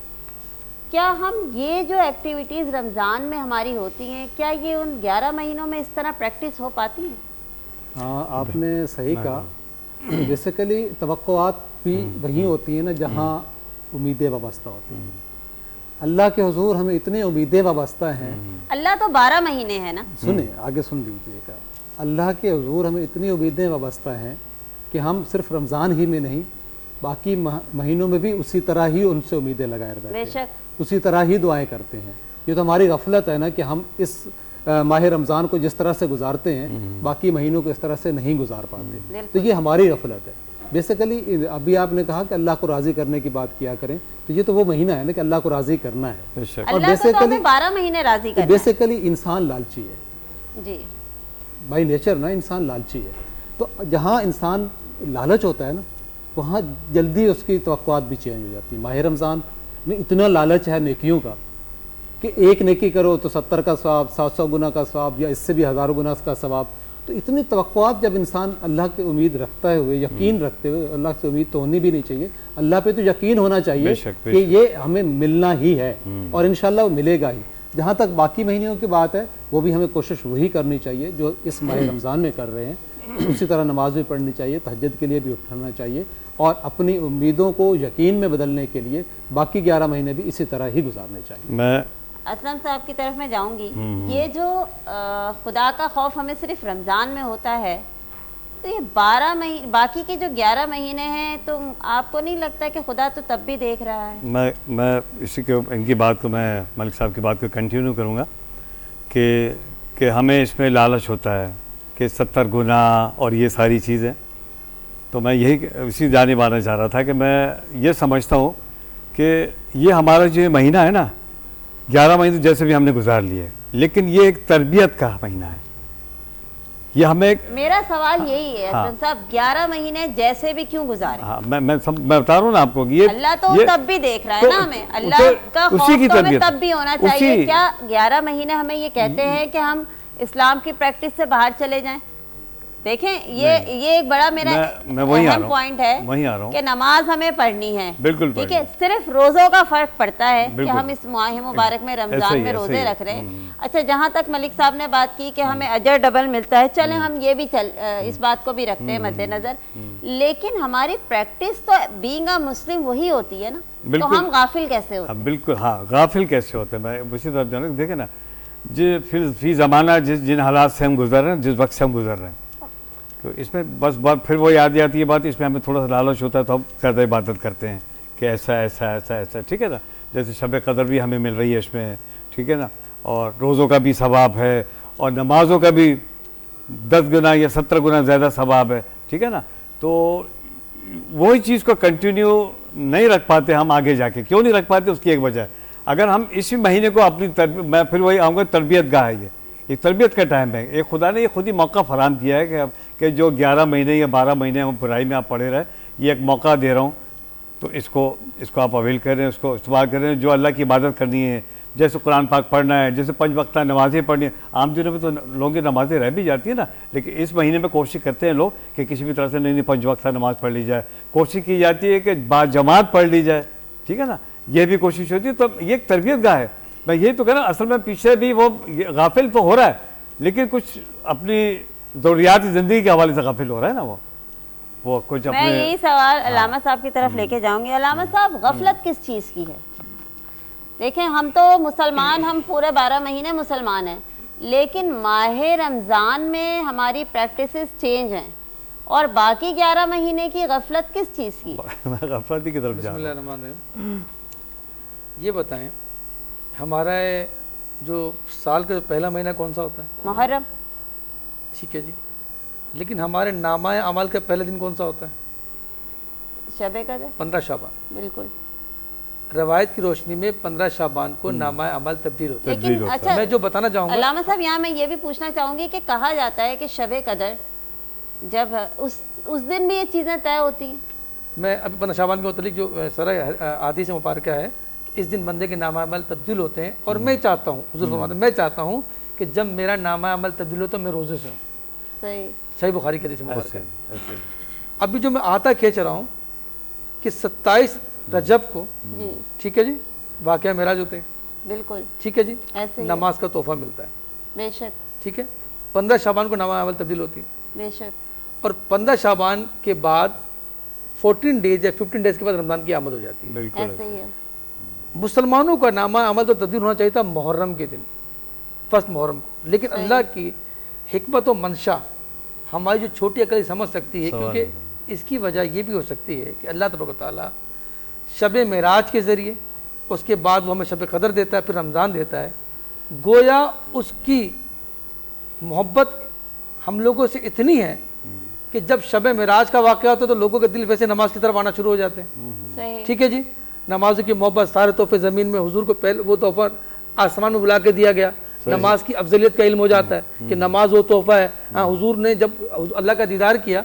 کیا ہم یہ جو ایکٹیویٹیز رمضان میں ہماری ہوتی ہیں، کیا یہ ان 11 مہینوں میں اس طرح پریکٹس ہو پاتی ہیں؟ ہاں، آپ نے صحیح کہا۔ بیسیکلی توقعات بھی وہیں ہوتی ہیں نا جہاں امیدیں وابستہ ہوتی ہیں۔ اللہ کے حضور ہمیں اتنے امیدیں وابستہ ہیں، اللہ تو 12 مہینے ہے نا، سنیں آگے سن لیجیے گا، اللہ کے حضور ہمیں اتنی امیدیں وابستہ ہیں کہ ہم صرف رمضان ہی میں نہیں باقی مہینوں میں بھی اسی طرح ہی ان سے امیدیں لگائے رہتے ہیں، اسی طرح ہی دعائیں کرتے ہیں۔ یہ تو ہماری غفلت ہے نا کہ ہم اس ماہ رمضان کو جس طرح سے گزارتے ہیں باقی مہینوں کو اس طرح سے نہیں گزار پاتے، تو یہ ہماری غفلت ہے۔ بیسیکلی ابھی آپ نے کہا کہ اللہ کو راضی کرنے کی بات کیا کریں، تو یہ تو وہ مہینہ ہے نا کہ اللہ کو راضی کرنا ہے، اور بیسیکلی 12 مہینے راضی کرنا ہے۔ بیسیکلی انسان لالچی ہے جی، بائی نیچر نا، انسان لالچی ہے، تو جہاں انسان لالچ ہوتا ہے نا وہاں جلدی اس کی توقعات بھی چینج ہو جاتی ہیں۔ ماہ رمضان میں اتنا لالچ ہے نیکیوں کا کہ ایک نیکی کرو تو 70 کا ثواب، 700 گنا کا ثواب، یا اس سے بھی ہزاروں گنا کا ثواب، تو اتنی توقعات جب انسان اللہ کی امید رکھتا ہوئے یقین رکھتے ہوئے، اللہ سے امید تو ہونی بھی نہیں چاہیے، اللہ پہ تو یقین ہونا چاہیے کہ یہ ہمیں ملنا ہی ہے اور انشاءاللہ وہ ملے گا ہی۔ جہاں تک باقی مہینوں کی بات ہے وہ بھی ہمیں کوشش وہی کرنی چاہیے جو اس ماہ رمضان میں کر رہے ہیں، اسی طرح نماز بھی پڑھنی چاہیے، تہجد کے لیے بھی اٹھنا چاہیے اور اپنی امیدوں کو یقین میں بدلنے کے لیے باقی 11 مہینے بھی اسی طرح ہی گزارنے چاہیے۔ میں اسلم صاحب کی طرف میں جاؤں گی، یہ جو خدا کا خوف ہمیں صرف رمضان میں ہوتا ہے، تو یہ 12 مہینے باقی کے جو 11 مہینے ہیں، تو آپ کو نہیں لگتا کہ خدا تو تب بھی دیکھ رہا ہے؟ میں اسی کے ان کی بات کو میں ملک صاحب کی بات کو کنٹینیو کروں گا کہ ہمیں اس میں لالچ ہوتا ہے کہ 70 گناہ اور یہ ساری چیزیں، تو میں یہی اسی جانب آنا چاہ رہا تھا کہ میں یہ سمجھتا ہوں کہ یہ ہمارا جو مہینہ ہے نا، 11 مہینے جیسے بھی ہم نے گزار لیے، لیکن یہ ایک تربیت کا مہینہ ہے۔ یہ ہمیں میرا سوال یہی ہے اسلم صاحب، 11 مہینے جیسے بھی کیوں گزارے؟ ہاں میں بتا رہا ہوں نا آپ کو کہ یہ اللہ تو تب بھی دیکھ رہا ہے نا ہمیں، اللہ کا خوف تو ہمیں تب بھی ہونا چاہیے۔ کیا 11 مہینے ہمیں یہ کہتے ہیں کہ ہم اسلام کی پریکٹس سے باہر چلے جائیں؟ دیکھیں یہ ایک بڑا میرا اہم پوائنٹ ہے کہ نماز ہمیں پڑھنی ہے، ٹھیک ہے، صرف روزوں کا فرق پڑتا ہے کہ ہم اس ماہ مبارک میں رمضان میں روزے رکھ رہے ہیں۔ اچھا، جہاں تک ملک صاحب نے بات کی کہ ہمیں اجر ڈبل ملتا ہے، چلیں ہم یہ بھی اس بات کو بھی رکھتے ہیں مد نظر، لیکن ہماری پریکٹس تو بینگ اے مسلم وہی ہوتی ہے نا، تو ہم غافل کیسے ہوتے ہیں؟ بالکل، ہاں غافل کیسے ہوتے ہیں؟ میں اسی طرح جانا دیکھیں نا، فی زمانہ جن حالات سے ہم گزر رہے ہیں، جس وقت سے ہم گزر رہے ہیں، تو اس میں بس پھر وہ یاد آتی ہے بات، اس میں ہمیں تھوڑا سا لالچ ہوتا ہے تو ہم زیادہ عبادت کرتے ہیں کہ ایسا ایسا ایسا ایسا، ٹھیک ہے نا، جیسے شب قدر بھی ہمیں مل رہی ہے اس میں، ٹھیک ہے نا، اور روزوں کا بھی ثواب ہے اور نمازوں کا بھی 10 گنا یا 17 گنا زیادہ ثواب ہے، ٹھیک ہے نا، تو وہی چیز کو کنٹینیو نہیں رکھ پاتے ہم آگے جا کے۔ کیوں نہیں رکھ پاتے؟ اس کی ایک وجہ ہے، اگر ہم اسی مہینے کو اپنی میں پھر وہی آؤں گا، تربیت گاہ ہے، یہ تربیت کا ٹائم ہے۔ ایک خدا نے یہ خود ہی موقع فراہم کیا ہے کہ جو 11 مہینے یا 12 مہینے ہم برائی میں آپ پڑے رہے، یہ ایک موقع دے رہا ہوں، تو اس کو آپ اویل کریں، اس کو استعمال کریں۔ جو اللہ کی عبادت کرنی ہے، جیسے قرآن پاک پڑھنا ہے، جیسے 5 وقتہ نمازیں پڑھنی ہیں، عام دنوں میں تو لوگوں کی نمازیں رہ بھی جاتی ہیں نا، لیکن اس مہینے میں کوشش کرتے ہیں لوگ کہ کسی بھی طرح سے نہیں 5 وقتہ نماز پڑھ لی جائے، کوشش کی جاتی ہے کہ با جماعت پڑھ لی جائے، ٹھیک ہے نا، یہ بھی کوشش ہوتی ہے۔ تو یہ ایک تربیت گاہ ہے۔ میں یہی تو کہہ رہا ہوں، اصل میں پیچھے بھی وہ غافل تو ہو رہا ہے، لیکن کچھ اپنی ضروریات زندگی کے حوالے سے غافل ہو رہا ہے نا، وہ کچھ اپنے۔ میں یہی سوال علامہ صاحب کی طرف لے کے جاؤں گی۔ علامہ صاحب، غفلت کس چیز کی ہے؟ دیکھیں، ہم تو مسلمان، ہم پورے 12 مہینے مسلمان ہیں، لیکن ماہ رمضان میں ہماری پریکٹسز چینج ہیں، اور باقی 11 مہینے کی غفلت کس چیز کی؟ غفلت کی طرف جا بسم اللہ الرحمن الرحیم۔ یہ بتائیں، ہمارا جو سال کا پہلا مہینہ کون سا ہوتا ہے؟ محرم۔ ٹھیک ہے جی، لیکن ہمارے نامہ عمل کا پہلا دن کون سا ہوتا ہے؟ شب قدر، 15 شعبان۔ بالکل۔ روایت کی روشنی میں 15 شعبان کو نامہ عمل تبدیل ہوتا ہے۔ لیکن اچھا، میں جو بتانا چاہوں گا علامہ صاحب، یہاں میں یہ بھی پوچھنا چاہوں گی کہ کہا جاتا ہے کہ شب قدر جب اس دن بھی یہ چیزیں طے ہوتی ہیں۔ میں ابھی 15 شعبان کے متعلق جو سرہ حدیث مبارکہ ہے، اس دن بندے کے نامہ عمل تبدیل ہوتے ہیں، اور میں چاہتا ہوں، حضور فرماتے ہیں، میں چاہتا ہوں کہ جب میرا نامہ عمل تبدیل ہو تو میں روزے سے ہوں۔ صحیح بخاری کے حدیث مبارکہ ہے۔ ابھی جو میں آتا کھینچ رہا ہوں کہ 27 رجب کو، ٹھیک ہے جی، واقعہ معراج ہوتے ہیں، بالکل، ٹھیک ہے جی، نماز کا تحفہ ملتا ہے، بے شک، ٹھیک ہے۔ 15 شعبان کو نامہ عمل تبدیل ہوتی ہے، بے شک، اور 15 شعبان کے بعد 14 ڈیز یا 15 ڈیز کے بعد رمضان کی آمد ہو جاتی ہے۔ بالکل ایسے ہی ہے۔ مسلمانوں کا نامہ عمل تو تبدیل ہونا چاہیے تھا محرم کے دن، فرسٹ محرم کو، لیکن اللہ کی حکمت و منشا ہماری جو چھوٹی عقل سمجھ سکتی ہے، کیونکہ اس کی وجہ یہ بھی ہو سکتی ہے کہ اللہ تبارک و تعالیٰ شب معراج کے ذریعے، اس کے بعد وہ ہمیں شب قدر دیتا ہے، پھر رمضان دیتا ہے، گویا اس کی محبت ہم لوگوں سے اتنی ہے کہ جب شب معراج کا واقعہ ہوتا ہے تو لوگوں کے دل ویسے نماز کی طرف آنا شروع ہو جاتے ہیں، ٹھیک ہے جی۔ نماز کی محبت، سارے تحفے زمین میں حضور کو پہلے وہ تحفہ آسمان میں بلا کے دیا گیا، نماز کی افضلیت کا علم ہو جاتا ہے کہ نماز وہ تحفہ ہے۔ ہاں، حضور نے جب اللہ کا دیدار کیا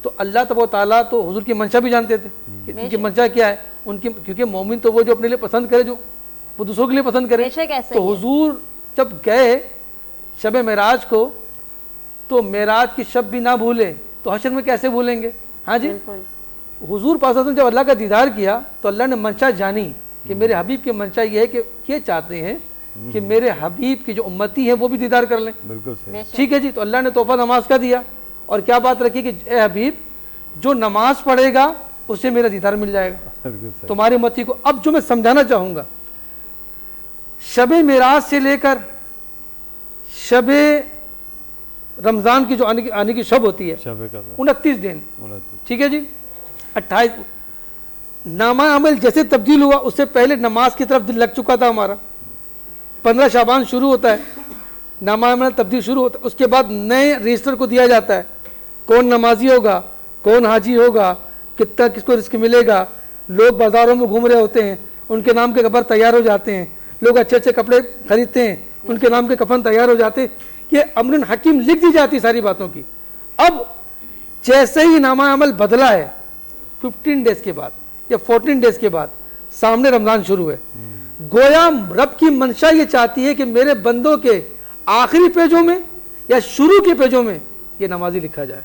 تو اللہ تبارک و تعالیٰ تو حضور کی منشا بھی جانتے تھے کہ ان کی منشا کیا ہے، ان کی، کیونکہ مومن تو وہ جو اپنے لیے پسند کرے، جو وہ دوسروں کے لیے پسند کرے۔ تو حضور جب گئے شب معراج کو تو معراج کی شب بھی نہ بھولیں تو حشر میں کیسے بھولیں گے؟ ہاں جی، بالکل حضور پاک صلی اللہ علیہ وسلم جب اللہ کا دیدار کیا تو اللہ نے منشا جانی کہ میرے حبیب کی منشا یہ ہے کہ یہ چاہتے ہیں کہ میرے حبیب کی جو امتی ہیں وہ بھی دیدار کر لیں. بالکل صحیح. ٹھیک ہے جی. تو اللہ نے تحفہ نماز کا دیا اور کیا بات رکھی کہ اے حبیب جو نماز پڑھے گا اسے میرا دیدار مل جائے گا بالکل صحیح. تمہاری امتی کو. اب جو میں سمجھانا چاہوں گا، شب معراج سے لے کر شب رمضان کی جو آنے کی شب ہوتی ہے شب قدر 29 دن، 29. ٹھیک ہے جی، 28 نامہ عمل جیسے تبدیل ہوا اس سے پہلے نماز کی طرف دل لگ چکا تھا ہمارا. 15 شعبان شروع ہوتا ہے، نامہ عمل تبدیل شروع ہوتا ہے. اس کے بعد نئے رجسٹر کو دیا جاتا ہے، کون نمازی ہوگا، کون حاجی ہوگا، کتنا کس کو رزق ملے گا. لوگ بازاروں میں گھوم رہے ہوتے ہیں، ان کے نام کے قبر تیار ہو جاتے ہیں. لوگ اچھے اچھے کپڑے خریدتے ہیں، ان کے نام کے کفن تیار ہو جاتے ہیں. یہ امر حکیم لکھ دی جاتی ساری باتوں کی. اب جیسے ہی نامہ عمل بدلا ہے 15 ڈیز کے بعد یا 14 ڈیز کے بعد سامنے رمضان شروع ہے. گویا رب کی منشا یہ چاہتی ہے کہ میرے بندوں کے آخری پیجوں میں یا شروع کے پیجوں میں یہ نمازی لکھا جائے،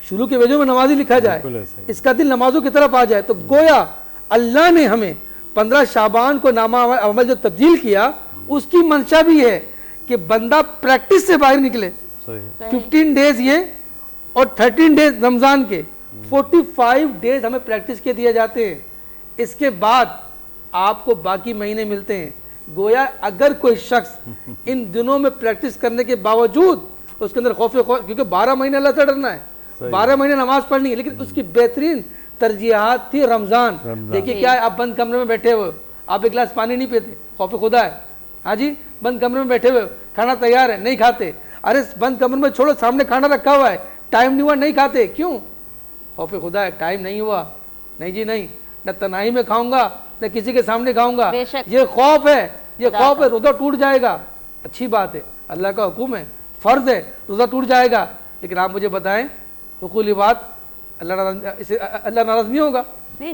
شروع کے پیجوں میں نمازی لکھا جائے، اس کا دل نمازوں کی طرف آ جائے. تو گویا اللہ نے ہمیں 15 شعبان کو نامہ عمل جو تبدیل کیا اس کی منشا بھی ہے کہ بندہ پریکٹس سے باہر نکلے. 15 ڈیز یہ اور 13 ڈیز رمضان کے 45 ڈیز ہمیں پریکٹس کے دیے جاتے ہیں. اس کے بعد آپ کو باقی مہینے ملتے ہیں. گویا اگر کوئی شخص ان دنوں میں پریکٹس کرنے کے باوجود اس کے اندر خوف کیونکہ 12 مہینے اللہ سے ڈرنا ہے، 12 مہینے نماز پڑھنی ہے، لیکن اس کی بہترین ترجیحات تھی رمضان. دیکھیے کیا ہے، آپ بند کمرے میں بیٹھے ہوئے، آپ ایک گلاس پانی نہیں پیتے، خوف خدا ہے. ہاں جی، بند کمرے میں بیٹھے ہوئے، کھانا تیار ہے نہیں کھاتے. ارے بند کمرے میں چھوڑو، سامنے کھانا رکھا ہوا ہے، ٹائم نہیں ہوا نہیں کھاتے. کیوں؟ خوف خدا ہے، ٹائم نہیں ہوا، نہیں جی نہیں، نہ تنہائی میں کھاؤں گا نہ کسی کے سامنے کھاؤں گا. یہ خوف ہے، یہ خوف ہے. روزہ ٹوٹ جائے گا، اچھی بات ہے، اللہ کا حکم ہے، فرض ہے، روزہ ٹوٹ جائے گا. لیکن آپ مجھے بتائیں حقوقی بات، اللہ ناراض نہیں ہوگا؟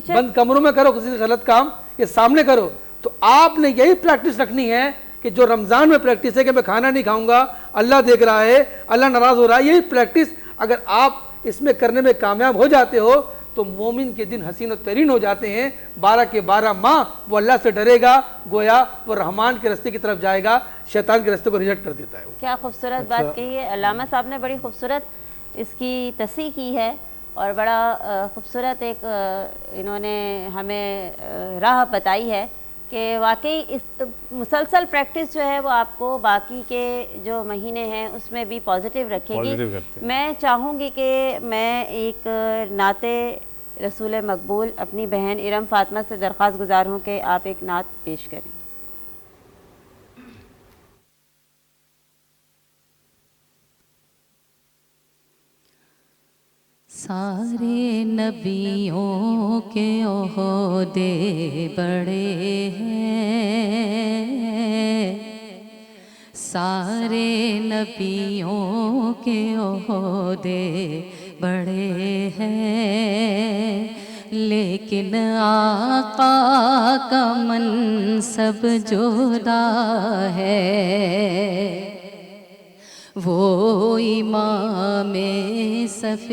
بند کمروں میں کرو کسی غلط کام، یہ سامنے کرو. تو آپ نے یہی پریکٹس رکھنی ہے کہ جو رمضان میں پریکٹس ہے کہ میں کھانا نہیں کھاؤں گا، اللہ دیکھ رہا ہے، اللہ ناراض ہو رہا ہے. یہی پریکٹس اگر آپ اس میں کرنے میں کامیاب ہو جاتے ہو تو مومن کے دن حسین و ترین ہو جاتے ہیں. 12 کے 12 ماہ وہ اللہ سے ڈرے گا، گویا وہ رحمان کے راستے کی طرف جائے گا، شیطان کے راستے کو ریجیکٹ کر دیتا ہے. کیا خوبصورت بات کہی ہے علامہ صاحب نے، بڑی خوبصورت اس کی تصحیح کی ہے اور بڑا خوبصورت ایک انہوں نے ہمیں راہ بتائی ہے کہ واقعی اس مسلسل پریکٹس جو ہے وہ آپ کو باقی کے جو مہینے ہیں اس میں بھی پازیٹیو رکھے گی. میں چاہوں گی کہ میں ایک نعت رسول مقبول اپنی بہن ارم فاطمہ سے درخواست گزار ہوں کہ آپ ایک نعت پیش کریں. سارے نبیوں کے عہدے بڑے ہیں، سارے نبیوں کے عہدے بڑے ہیں، لیکن آقا کا منصب جدا ہے. وہ امام صف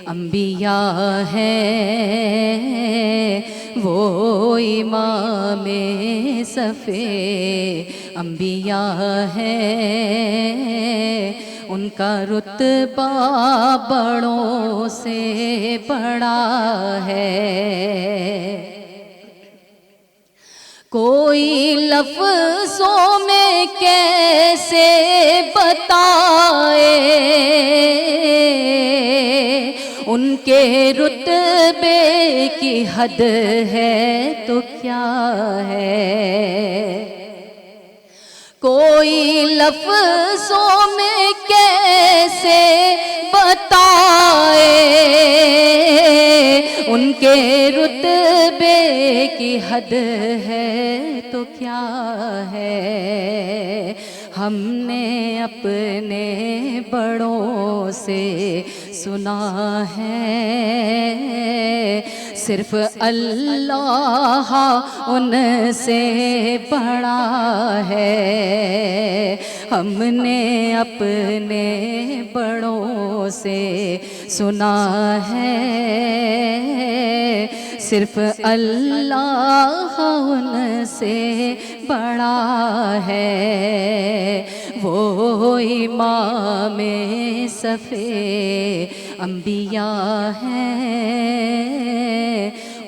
انبیاء ہے، وہ امام صف انبیاء ہے. ان کا رتبہ بڑوں سے بڑا ہے. کوئی لفظوں میں کیسے بتائے ان کے رتبے کی حد ہے تو کیا ہے. کوئی لفظوں میں کیسے بتائے ان کے رتبے کی حد ہے تو کیا ہے. ہم نے اپنے بڑوں سے سنا ہے صرف اللہ ان سے بڑا ہے. ہم نے اپنے بڑوں سے سنا ہے صرف اللہ ان سے بڑا ہے. وہ امام صفِ انبیاء ہیں,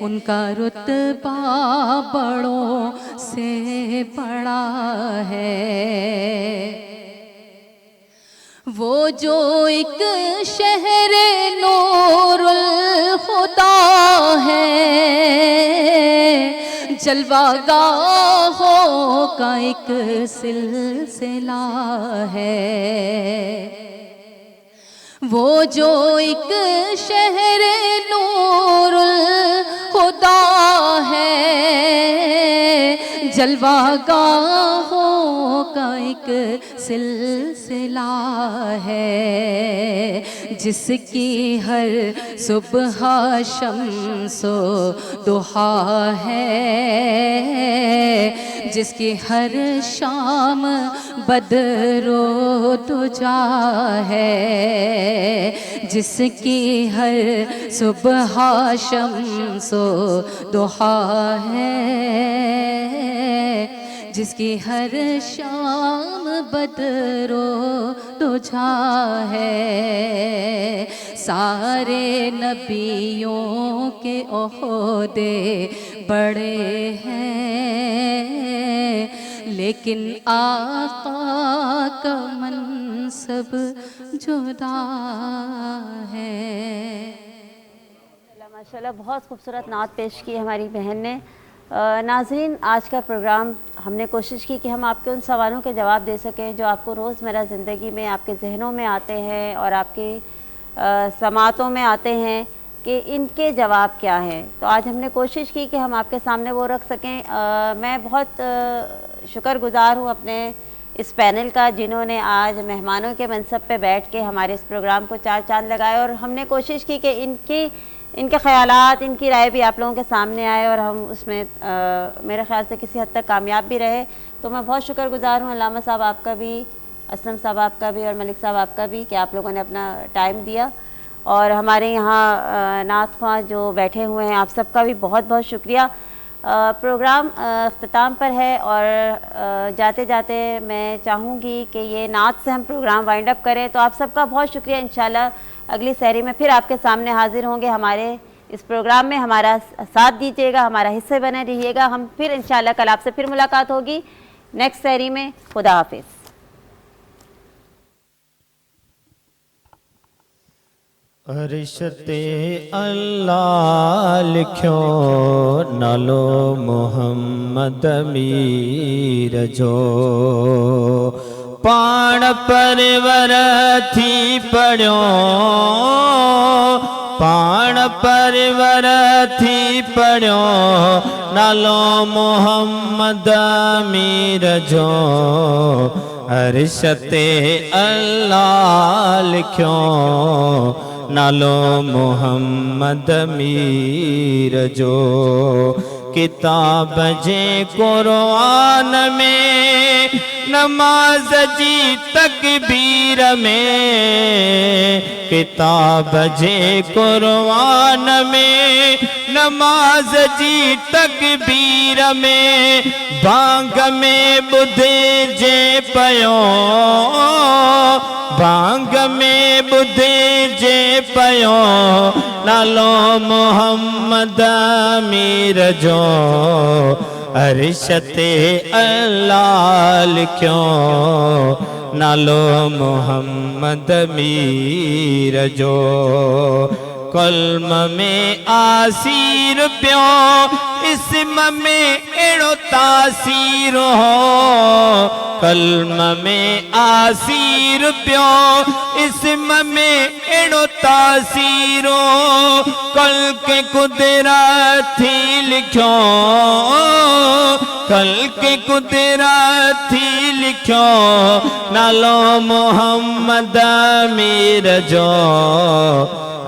ان کا رتبہ بڑوں سے بڑا ہے. وہ جو ایک شہر نور الخدا ہے, جلوہ گاہوں کا ایک سلسلہ ہے. وہ جو ایک شہر نور الخدا ہے, جلوہ گاہوں کا ایک سلسلہ ہے. جس کی ہر صبح شمس و ضحیٰ ہے, جس کی ہر شام بدر و دجا ہے, جس کی ہر صبح شمس و ضحیٰ ہے, جس کی ہر شام بدر و دجا ہے. سارے نبیوں کے عہدے بڑے ہیں, لیکن آقا کا منصب جدا ہے. ماشاءاللہ بہت خوبصورت نعت پیش کی ہماری بہن نے. ناظرین, آج کا پروگرام ہم نے کوشش کی کہ ہم آپ کے ان سوالوں کے جواب دے سکیں جو آپ کو روزمرہ زندگی میں آپ کے ذہنوں میں آتے ہیں اور آپ کی سماعتوں میں آتے ہیں کہ ان کے جواب کیا ہیں. تو آج ہم نے کوشش کی کہ ہم آپ کے سامنے وہ رکھ سکیں. میں بہت شکر گزار ہوں اپنے اس پینل کا جنہوں نے آج مہمانوں کے منصب پہ بیٹھ کے ہمارے اس پروگرام کو چار چاند لگائے, اور ہم نے کوشش کی کہ ان کے خیالات, ان کی رائے بھی آپ لوگوں کے سامنے آئے اور ہم اس میں میرے خیال سے کسی حد تک کامیاب بھی رہے. تو میں بہت شکر گزار ہوں علامہ صاحب آپ کا بھی, اسلم صاحب آپ کا بھی, اور ملک صاحب آپ کا بھی کہ آپ لوگوں نے اپنا ٹائم دیا. اور ہمارے یہاں نعت خواں جو بیٹھے ہوئے ہیں آپ سب کا بھی بہت بہت شکریہ. پروگرام اختتام پر ہے, اور جاتے جاتے میں چاہوں گی کہ یہ نعت سے ہم پروگرام وائنڈ اپ کریں. تو آپ سب کا بہت شکریہ. انشاءاللہ اگلی سحری میں پھر آپ کے سامنے حاضر ہوں گے. ہمارے اس پروگرام میں ہمارا ساتھ دیجیے گا, ہمارا حصے بنے رہیے گا. ہم پھر انشاءاللہ کل آپ سے پھر ملاقات ہوگی نیکسٹ سحری میں. خدا حافظ. عرشت اللہ لکھو نالو محمد امیر جو, پان پرور تھی پڑھو, پان پرور تھی پڑھو نالو محمد امیر جو. عرشت اللہ لکھو نالو محمد امیر جو. کتاب جے قرآن میں نماز جی تکبیر میں, کتاب جے قرآن میں نماز جی تکبیر میں, بانگ میں بدھے جے پیو, بانگ میں بدھے جے پیو نالو محمد امیر جو. عرشت اللہ لکھو نالو محمد امیر جو. کلم میں آسیر پیو, اسم میں اڑو تاثیر ہو, کلم میں آسیر پیو, اسم میں اڑو تاثیر ہو. کل کے قدرت تھی لکھو, کل کے قدرت تھی لکھو نالو محمد امیر جو.